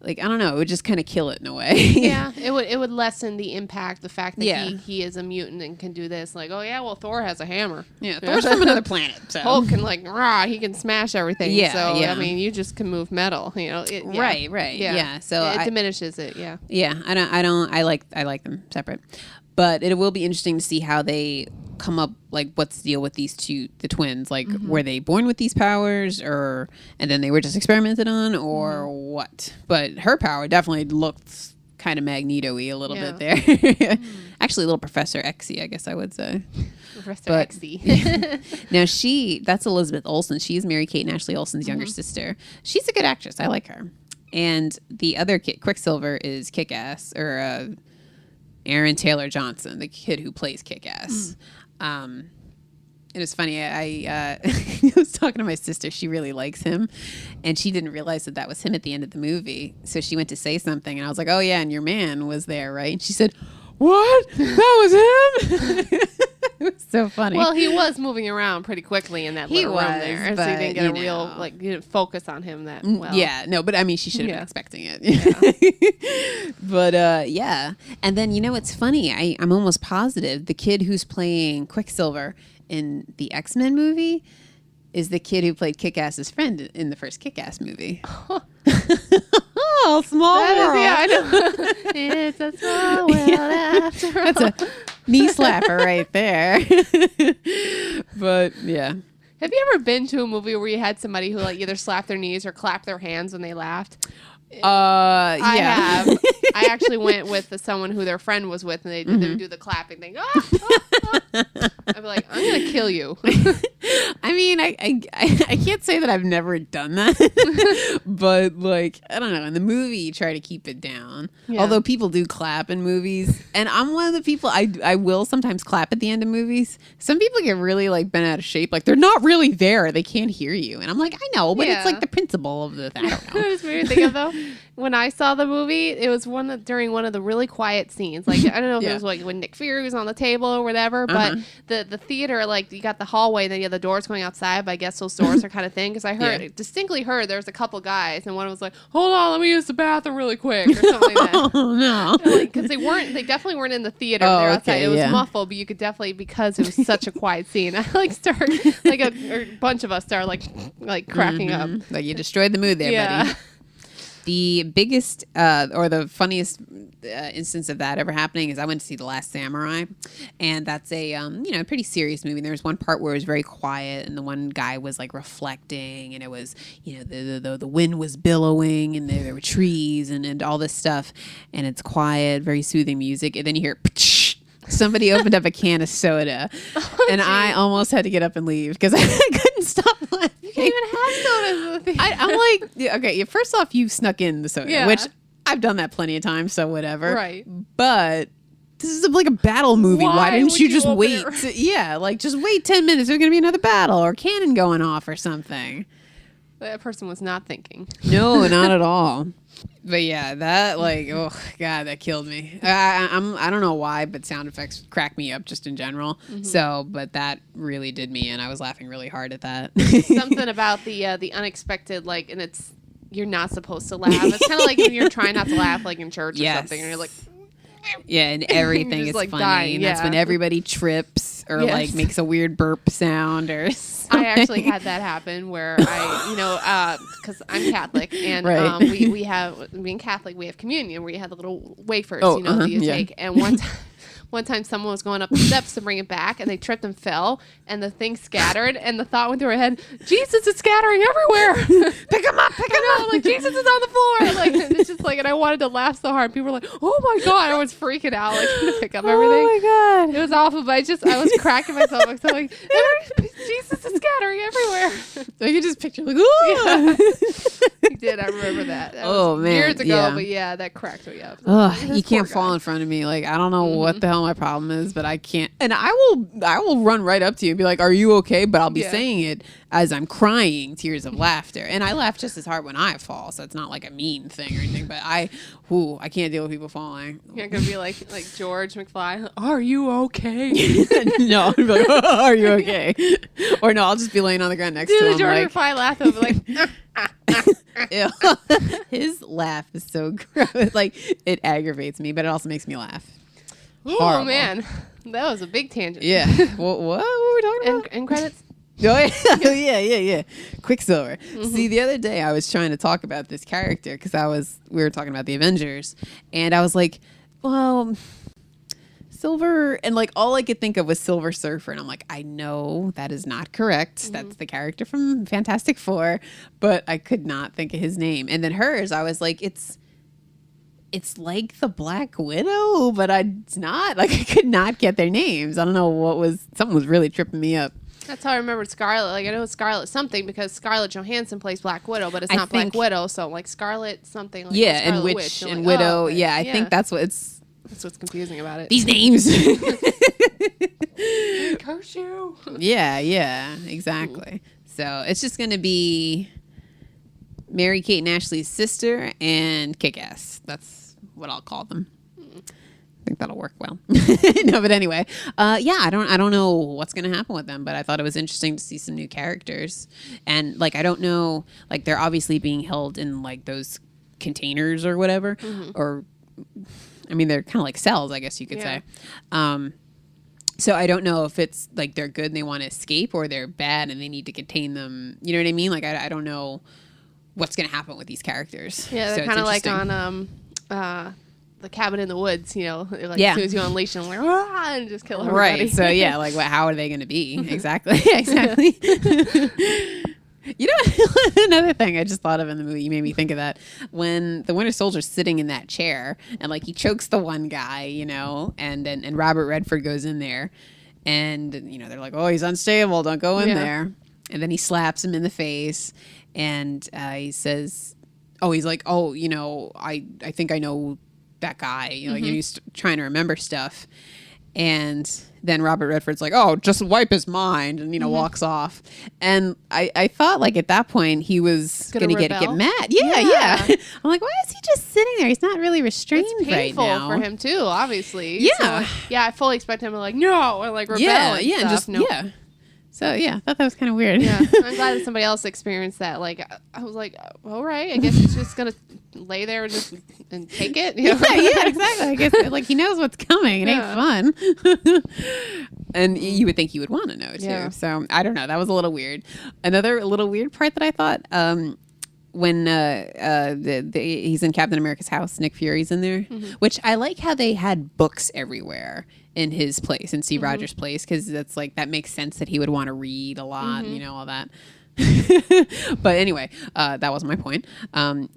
Speaker 1: I don't know, it would just kind of kill it in a way.
Speaker 2: Yeah, it would lessen the impact, the fact that he is a mutant and can do this. Like, oh yeah, well, Thor has a hammer.
Speaker 1: Yeah, Thor's from another planet. So
Speaker 2: Hulk can, like, he can smash everything. Yeah, so I mean, you just can move metal. You know,
Speaker 1: right. Yeah, so
Speaker 2: it diminishes it. Yeah.
Speaker 1: Yeah, I like them separate, but it will be interesting to see how they come up, like, what's the deal with these the twins, like, were they born with these powers, and then they were just experimented on, or what? But her power definitely looked kind of Magneto-y a little bit there. Actually, a little Professor X-y, I guess I would say.
Speaker 2: Professor X-y.
Speaker 1: Now that's Elizabeth Olsen. She's Mary-Kate and Ashley Olsen's younger sister. She's a good actress. I like her. And the other kid, Quicksilver, is Kick-Ass, or Aaron Taylor Johnson, the kid who plays Kick-Ass. It was funny. I was talking to my sister. She really likes him, and she didn't realize that was him at the end of the movie. So she went to say something, and I was like, "Oh yeah, and your man was there, right?" And she said, "What? That was him?" It was so funny.
Speaker 2: Well, he was moving around pretty quickly in that little room there, so you didn't get a real, like, you didn't focus on him that well.
Speaker 1: Yeah, no, but I mean, she should have been expecting it. Yeah. But yeah, and then, you know, it's funny. I'm almost positive the kid who's playing Quicksilver in the X-Men movie is the kid who played Kick-Ass's friend in the first Kick-Ass movie. Oh, small world.
Speaker 2: I know. It's a small world after all.
Speaker 1: That's a knee slapper right there. But yeah.
Speaker 2: Have you ever been to a movie where you had somebody who, like, either slapped their knees or clapped their hands when they laughed? I have. I actually went with someone who their friend was with, and they would do the clapping thing. I'd be like, I'm gonna kill you.
Speaker 1: I mean, I can't say that I've never done that, but, like, I don't know. In the movie, you try to keep it down. Yeah. Although people do clap in movies, and I'm one of the people I will sometimes clap at the end of movies. Some people get really, like, bent out of shape, like they're not really there. They can't hear you, and I'm like, I know, but it's like the principle of the thing. I don't know.
Speaker 2: It's weird to think of, though. When I saw the movie, it was during one of the really quiet scenes. Like, I don't know if it was, like, when Nick Fury was on the table or whatever, but the theater, like, you got the hallway, then you have the doors going outside, but I guess those doors are kind of thin, because I distinctly heard there was a couple guys, and one was like, hold on, let me use the bathroom really quick, or something like that.
Speaker 1: Oh, no.
Speaker 2: Because they definitely weren't in the theater. They were outside. It was muffled, but you could definitely, because it was such a quiet scene, I, like, start, like, a bunch of us start, like cracking up.
Speaker 1: Like, you destroyed the mood there, buddy. The biggest or the funniest instance of that ever happening is I went to see The Last Samurai, and that's a pretty serious movie. And there was one part where it was very quiet, and the one guy was, like, reflecting, and it was, you know, the wind was billowing, and there were trees and all this stuff, and it's quiet, very soothing music, and then you hear somebody opened up a can of soda, and I almost had to get up and leave because I couldn't stop laughing.
Speaker 2: You can't even have sodas in the theater.
Speaker 1: I'm like, okay, first off, you snuck in the soda, which I've done that plenty of times, so whatever.
Speaker 2: Right.
Speaker 1: But this is like a battle movie. Why didn't you just wait? Just wait 10 minutes. There's going to be another battle or cannon going off or something.
Speaker 2: That person was not thinking.
Speaker 1: No, not at all. But yeah, that, like, oh god, that killed me. I don't know why, but sound effects crack me up just in general. So, but that really did me, and I was laughing really hard at that.
Speaker 2: Something about the unexpected, like, and you're not supposed to laugh. It's kind of like when you're trying not to laugh, like in church or something, and you're like,
Speaker 1: Yeah, and everything
Speaker 2: Just,
Speaker 1: is
Speaker 2: like,
Speaker 1: funny.
Speaker 2: dying,
Speaker 1: And that's
Speaker 2: yeah.
Speaker 1: when everybody trips or
Speaker 2: Yes.
Speaker 1: like makes a weird burp sound or something.
Speaker 2: I actually had that happen where because I'm Catholic and
Speaker 1: Right.
Speaker 2: being Catholic, we have communion where you have the little wafers,
Speaker 1: Oh,
Speaker 2: that you
Speaker 1: yeah.
Speaker 2: take. And one time someone was going up the steps to bring it back and they tripped and fell and the thing scattered and the thought went through her head, Jesus is scattering everywhere.
Speaker 1: Pick him up, pick him up.
Speaker 2: Like Jesus is on the floor. Like it's just like, and I wanted to laugh so hard. People were like, oh my God. I was freaking out, like trying to pick up everything.
Speaker 1: Oh my God.
Speaker 2: It was awful, but I was cracking myself. I was like, Jesus is scattering everywhere.
Speaker 1: So you just picture like, ooh.
Speaker 2: He did. I remember that. That was
Speaker 1: Man,
Speaker 2: years ago,
Speaker 1: yeah.
Speaker 2: but yeah, that cracked me up.
Speaker 1: Ugh,
Speaker 2: This
Speaker 1: you can't
Speaker 2: poor
Speaker 1: fall
Speaker 2: guy.
Speaker 1: in front of me. Like, I don't know what the hell my problem is, but I can't. And I will run right up to you and be like, "Are you okay?" But I'll be
Speaker 2: Yeah.
Speaker 1: saying it as I'm crying tears of laughter, and I laugh just as hard when I fall. So it's not like a mean thing or anything. But I can't deal with people falling.
Speaker 2: You're gonna be like George McFly. Are you okay?
Speaker 1: No, I'll be like, oh, "Are you okay?" Or no, I'll just be laying on the ground next
Speaker 2: Do
Speaker 1: to
Speaker 2: the
Speaker 1: him,
Speaker 2: George
Speaker 1: like.
Speaker 2: McFly laugh of like.
Speaker 1: Ew. His laugh is so gross. Like, it aggravates me, but it also makes me laugh.
Speaker 2: Oh
Speaker 1: Horrible.
Speaker 2: man, that was a big tangent.
Speaker 1: Yeah. What were we talking about?
Speaker 2: And credits.
Speaker 1: Oh, yeah. Quicksilver. See, the other day I was trying to talk about this character because we were talking about the Avengers, and I was like, well, Silver, and like all I could think of was Silver Surfer, and I'm like, I know that is not correct. That's the character from Fantastic Four, but I could not think of his name. And then hers, I was like, it's like the Black Widow, but it's not. Like, I could not get their names. I don't know something was really tripping me up.
Speaker 2: That's how I remembered Scarlet. Like I know it's Scarlet something because Scarlett Johansson plays Black Widow, but it's
Speaker 1: I
Speaker 2: not Black
Speaker 1: think-
Speaker 2: Widow. So like Scarlet something. Like
Speaker 1: Yeah,
Speaker 2: Scarlet
Speaker 1: and
Speaker 2: Witch
Speaker 1: and
Speaker 2: like,
Speaker 1: Widow.
Speaker 2: oh, okay.
Speaker 1: Yeah, I think that's
Speaker 2: that's what's confusing about it.
Speaker 1: these names.
Speaker 2: Curse you.
Speaker 1: Yeah, exactly. So it's just going to be Mary Kate and Ashley's sister and Kick-Ass. That's what I'll call them. I think that'll work well. No, but anyway, I don't know what's going to happen with them, but I thought it was interesting to see some new characters. And like, I don't know, like they're obviously being held in like those containers or whatever, or I mean, they're kind of like cells, I guess you could say. So I don't know if it's like they're good and they want to escape, or they're bad and they need to contain them. You know what I mean? Like, I don't know what's going to happen with these characters.
Speaker 2: Yeah, they're
Speaker 1: So it's
Speaker 2: kind of like
Speaker 1: interesting.
Speaker 2: on the Cabin in the Woods. You know, like
Speaker 1: Yeah.
Speaker 2: as soon as you unleash them, like and just kill everybody.
Speaker 1: Right. So yeah, like how are they going to be? Exactly. Exactly. You know, another thing I just thought of in the movie, you made me think of that, when the Winter Soldier's sitting in that chair and like he chokes the one guy, you know, and Robert Redford goes in there and, you know, they're like, oh, he's unstable, don't go in there. And then he slaps him in the face and he says, oh, he's like, oh, you know, I think I know that guy, you know, like, he's trying to remember stuff. And then Robert Redford's like, oh, just wipe his mind, and, you know, walks off. And I thought, like, at that point, he was going to get mad. Yeah. I'm like, why is he just sitting there? He's not really restrained
Speaker 2: It's painful
Speaker 1: right now.
Speaker 2: for him, too, obviously.
Speaker 1: Yeah.
Speaker 2: So, I fully expect him to, like, no, or, like, rebel and
Speaker 1: and
Speaker 2: stuff.
Speaker 1: just,
Speaker 2: No.
Speaker 1: yeah. So, yeah, I thought that was kind of weird.
Speaker 2: Yeah, I'm glad that somebody else experienced that. Like, I was like, all right, I guess he's just gonna lay there and take it. You know?
Speaker 1: Yeah, exactly. I guess like he knows what's coming. It ain't fun. And you would think you would want to know too.
Speaker 2: Yeah.
Speaker 1: So I don't know. That was a little weird. Another little weird part that I thought when he's in Captain America's house, Nick Fury's in there, which I like how they had books everywhere in his place, in Steve Rogers' place, because that's like that makes sense that he would want to read a lot, you know, all that. But anyway, that wasn't my point.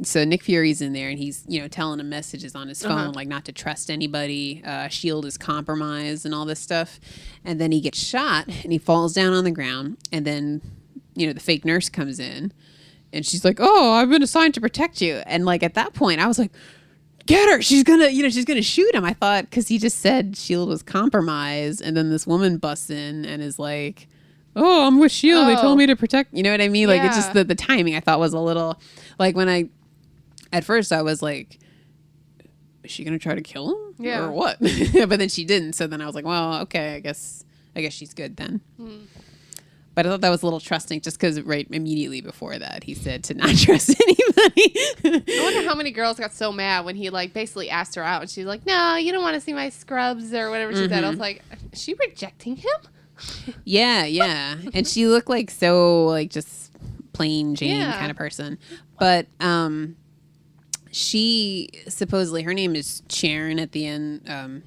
Speaker 1: So Nick Fury's in there and he's, you know, telling him messages on his phone, like not to trust anybody. Shield is compromised and all this stuff. And then he gets shot and he falls down on the ground. And then, you know, the fake nurse comes in and she's like, oh, I've been assigned to protect you. And like at that point I was like, get her. She's gonna shoot him. I thought, because he just said Shield was compromised. And then this woman busts in and is like, oh, I'm with Shield. They told me to protect. You know what I mean? Like, it's just the timing I thought was a little, like, at first I was like, is she going to try to kill him?
Speaker 2: Yeah.
Speaker 1: Or what? But then she didn't. So then I was like, well, okay, I guess she's good then. But But I thought that was a little trusting just because right immediately before that he said to not trust anybody.
Speaker 2: I wonder how many girls got so mad when he like basically asked her out and she's like, no, you don't want to see my scrubs or whatever she said. I was like, is she rejecting him?
Speaker 1: Yeah. And she looked like so like just plain Jane kind of person. But she supposedly, her name is Sharon at the end.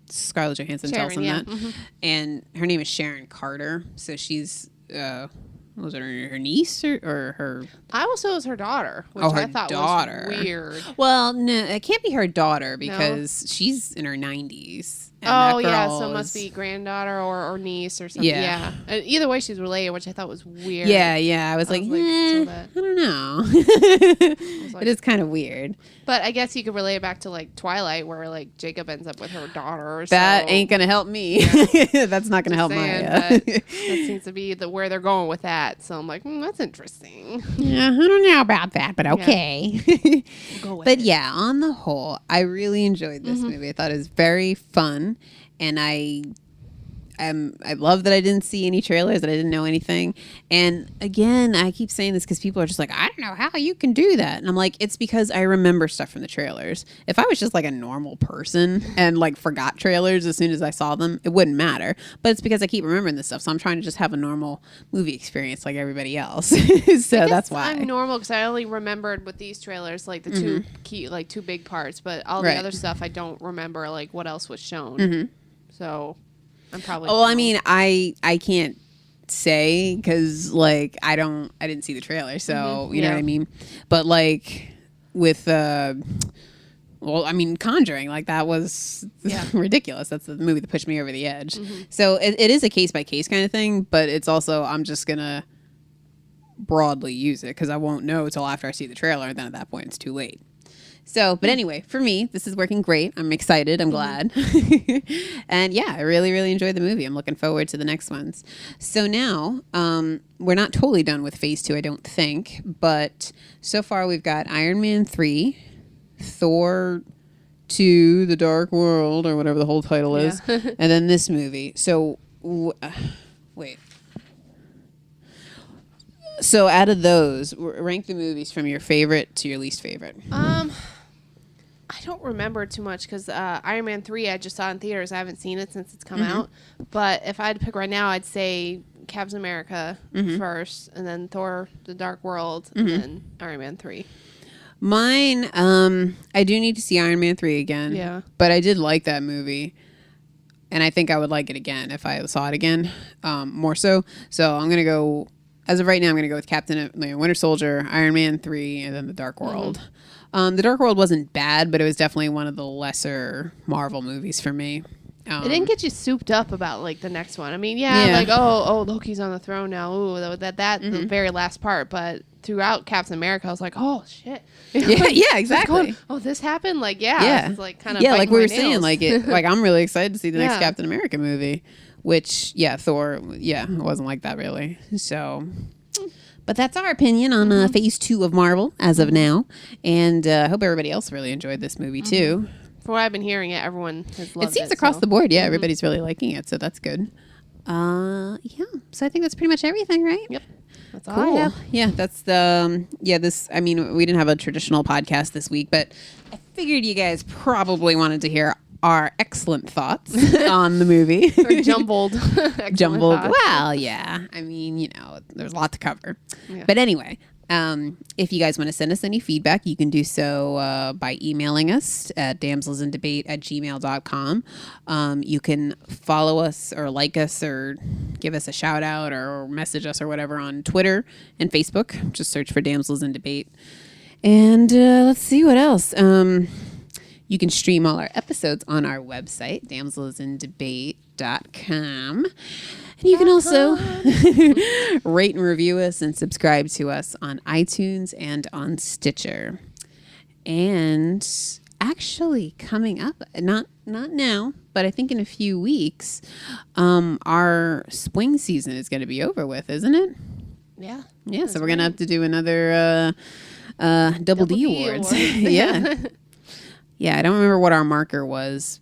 Speaker 1: Scarlett Johansson tells him that. And her name is Sharon Carter. So she's, was it her niece or her?
Speaker 2: I also was her daughter, which I thought was weird.
Speaker 1: Well, no, it can't be her daughter because she's in her 90s.
Speaker 2: Oh, yeah, so it must be granddaughter or niece or something. Yeah. Either way, she's related, which I thought was weird.
Speaker 1: Yeah. I was like, I don't know. It is kind of weird.
Speaker 2: But I guess you could relate it back to, like, Twilight, where, like, Jacob ends up with her daughter.
Speaker 1: That ain't going to help me. Yeah. That's not going to help Maya.
Speaker 2: That seems to be where they're going with that. So I'm like, that's interesting.
Speaker 1: Yeah, I don't know about that, but okay.
Speaker 2: We'll go with it.
Speaker 1: Yeah, on the whole, I really enjoyed this movie. I thought it was very fun. And I love that I didn't see any trailers, that I didn't know anything. And again, I keep saying this because people are just like, I don't know how you can do that. And I'm like, it's because I remember stuff from the trailers. If I was just like a normal person and like forgot trailers as soon as I saw them, it wouldn't matter. But it's because I keep remembering this stuff. So I'm trying to just have a normal movie experience like everybody else. So that's why.
Speaker 2: I'm normal because I only remembered with these trailers like the two key, like two big parts. But all the other stuff I don't remember like what else was shown. So I'm probably.
Speaker 1: Well, I mean, I can't say because like I didn't see the trailer, so you know what I mean. But like with well, I mean, Conjuring, like that was ridiculous. That's the movie that pushed me over the edge. So it is a case by case kind of thing, but it's also I'm just gonna broadly use it because I won't know till after I see the trailer, and then at that point it's too late. So, but anyway, for me, this is working great. I'm excited. I'm glad. And yeah, I really, really enjoyed the movie. I'm looking forward to the next ones. So now, we're not totally done with phase 2, I don't think. But so far we've got Iron Man 3, Thor 2, The Dark World, or whatever the whole title is. And then this movie. So, wait. So out of those, rank the movies from your favorite to your least favorite.
Speaker 2: I don't remember too much because Iron Man 3 I just saw in theaters. I haven't seen it since it's come out. But if I had to pick right now, I'd say Captain America first, and then Thor, The Dark World, and then Iron Man 3.
Speaker 1: Mine, I do need to see Iron Man 3 again.
Speaker 2: Yeah.
Speaker 1: But I did like that movie. And I think I would like it again if I saw it again, more so. So I'm going to go, as of right now, I'm going to go with Captain Winter Soldier, Iron Man 3, and then The Dark World. The Dark World wasn't bad, but it was definitely one of the lesser Marvel movies for me.
Speaker 2: It didn't get you souped up about like the next one. I mean, like oh Loki's on the throne now. Ooh, that the very last part. But throughout Captain America, I was like, oh shit.
Speaker 1: Yeah, exactly.
Speaker 2: Oh, this happened. Like it's like kind of
Speaker 1: like we were saying, like I'm really excited to see the next Captain America movie. Which Thor, it wasn't like that really. So. But that's our opinion on phase 2 of Marvel as of now. And I hope everybody else really enjoyed this movie, too.
Speaker 2: From what I've been hearing, everyone has loved it.
Speaker 1: It seems across the board. Yeah, everybody's really liking it. So that's good. So I think that's pretty much everything, right?
Speaker 2: Yep. That's all
Speaker 1: cool.
Speaker 2: I have.
Speaker 1: Yeah, that's the, I mean, we didn't have a traditional podcast this week, but I figured you guys probably wanted to hear our excellent thoughts on the movie.
Speaker 2: Or jumbled. Thoughts.
Speaker 1: Well, yeah. I mean, there's a lot to cover. Yeah. But anyway, if you guys want to send us any feedback, you can do so by emailing us at damselsindebate@gmail.com. You can follow us or like us or give us a shout out or message us or whatever on Twitter and Facebook. Just search for Damsels in Debate. And let's see what else. You can stream all our episodes on our website, damselsindebate.com. And you can also rate and review us and subscribe to us on iTunes and on Stitcher. And actually coming up, not now, but I think in a few weeks, our spring season is going to be over with, isn't it?
Speaker 2: Yeah.
Speaker 1: Yeah, so we're going to have to do another Double D Awards. Yeah. Yeah, I don't remember what our marker was,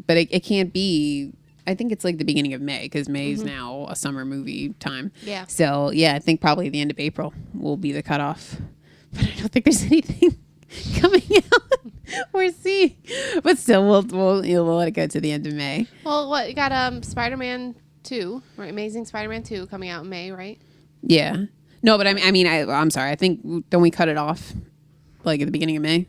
Speaker 1: but it can't be I think it's like the beginning of May because May is now a summer movie time.
Speaker 2: Yeah.
Speaker 1: So yeah, I think probably the end of April will be the cutoff. But I don't think there's anything coming out. We're seeing, but still, we'll let it go to the end of May.
Speaker 2: Well, what you got? Spider-Man 2, right? Amazing Spider-Man 2 coming out in May, right?
Speaker 1: Yeah. No, but I'm sorry. I think don't we cut it off like at the beginning of May?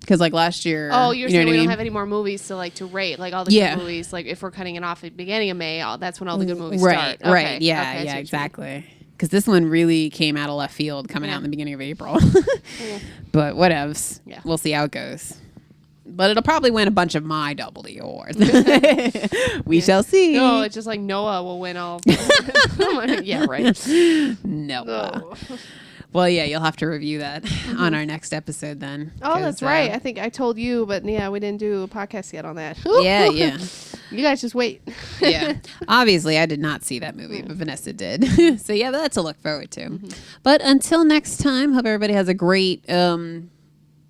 Speaker 1: Because like last year.
Speaker 2: Oh, you're saying we
Speaker 1: don't
Speaker 2: have any more movies to rate, like all the good movies. Like if we're cutting it off at the beginning of May, that's when all the good movies
Speaker 1: start.
Speaker 2: Okay.
Speaker 1: Right. Yeah.
Speaker 2: Okay,
Speaker 1: yeah. Exactly. Because this one really came out of left field, coming out in the beginning of April. But whatevs. Yeah. We'll see how it goes. But it'll probably win a bunch of my W awards. We shall see.
Speaker 2: No, it's just like Noah will win all. Yeah, right.
Speaker 1: Noah. Oh. Well, yeah, you'll have to review that on our next episode then.
Speaker 2: Oh, that's right. I think I told you, but yeah, we didn't do a podcast yet on that.
Speaker 1: Yeah.
Speaker 2: You guys just wait.
Speaker 1: Yeah. Obviously, I did not see that movie, but Vanessa did. So, yeah, that's to look forward to. But until next time, hope everybody has a great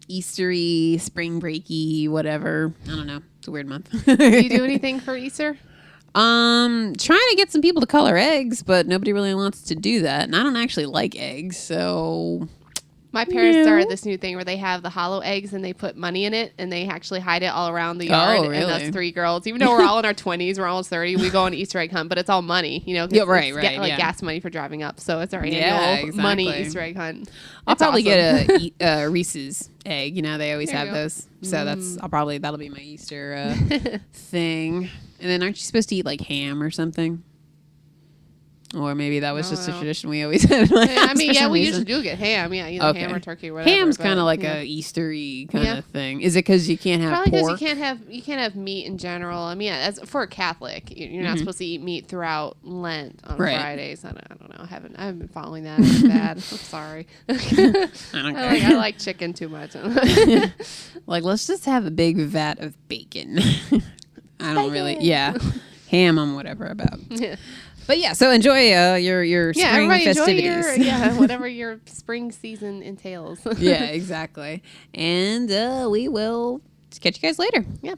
Speaker 1: Eastery, spring breaky, whatever. I don't know. It's a weird month.
Speaker 2: Do you do anything for Easter?
Speaker 1: Trying to get some people to color eggs, but nobody really wants to do that. And I don't actually like eggs, so...
Speaker 2: My parents started this new thing where they have the hollow eggs and they put money in it and they actually hide it all around the yard.
Speaker 1: Oh, really?
Speaker 2: And us 3 girls, even though we're all in our 20s, we're almost 30, we go on Easter egg hunt, but it's all money,
Speaker 1: Yeah, right.
Speaker 2: gas money for driving up. So it's our
Speaker 1: annual
Speaker 2: money Easter egg hunt.
Speaker 1: I'll probably get a Reese's egg. They always have those. So that'll be my Easter thing. And then aren't you supposed to eat like ham or something? Or maybe that was just a tradition we always had.
Speaker 2: We usually do get ham. Yeah, either ham or turkey or whatever.
Speaker 1: Ham's kind of like a Eastery kind of thing. Is it because you can't have
Speaker 2: probably
Speaker 1: pork?
Speaker 2: Because you can't have meat in general. As for a Catholic, you're not supposed to eat meat throughout Lent on Fridays. I don't know. I haven't been following that. It's bad. I'm sorry.
Speaker 1: I don't care.
Speaker 2: I like chicken too much.
Speaker 1: Like, let's just have a big vat of bacon. I don't really. Yeah, ham. I'm whatever about. Yeah. But yeah, so enjoy your spring festivities.
Speaker 2: Enjoy whatever your spring season entails.
Speaker 1: Yeah, exactly. And we will catch you guys later.
Speaker 2: Yeah.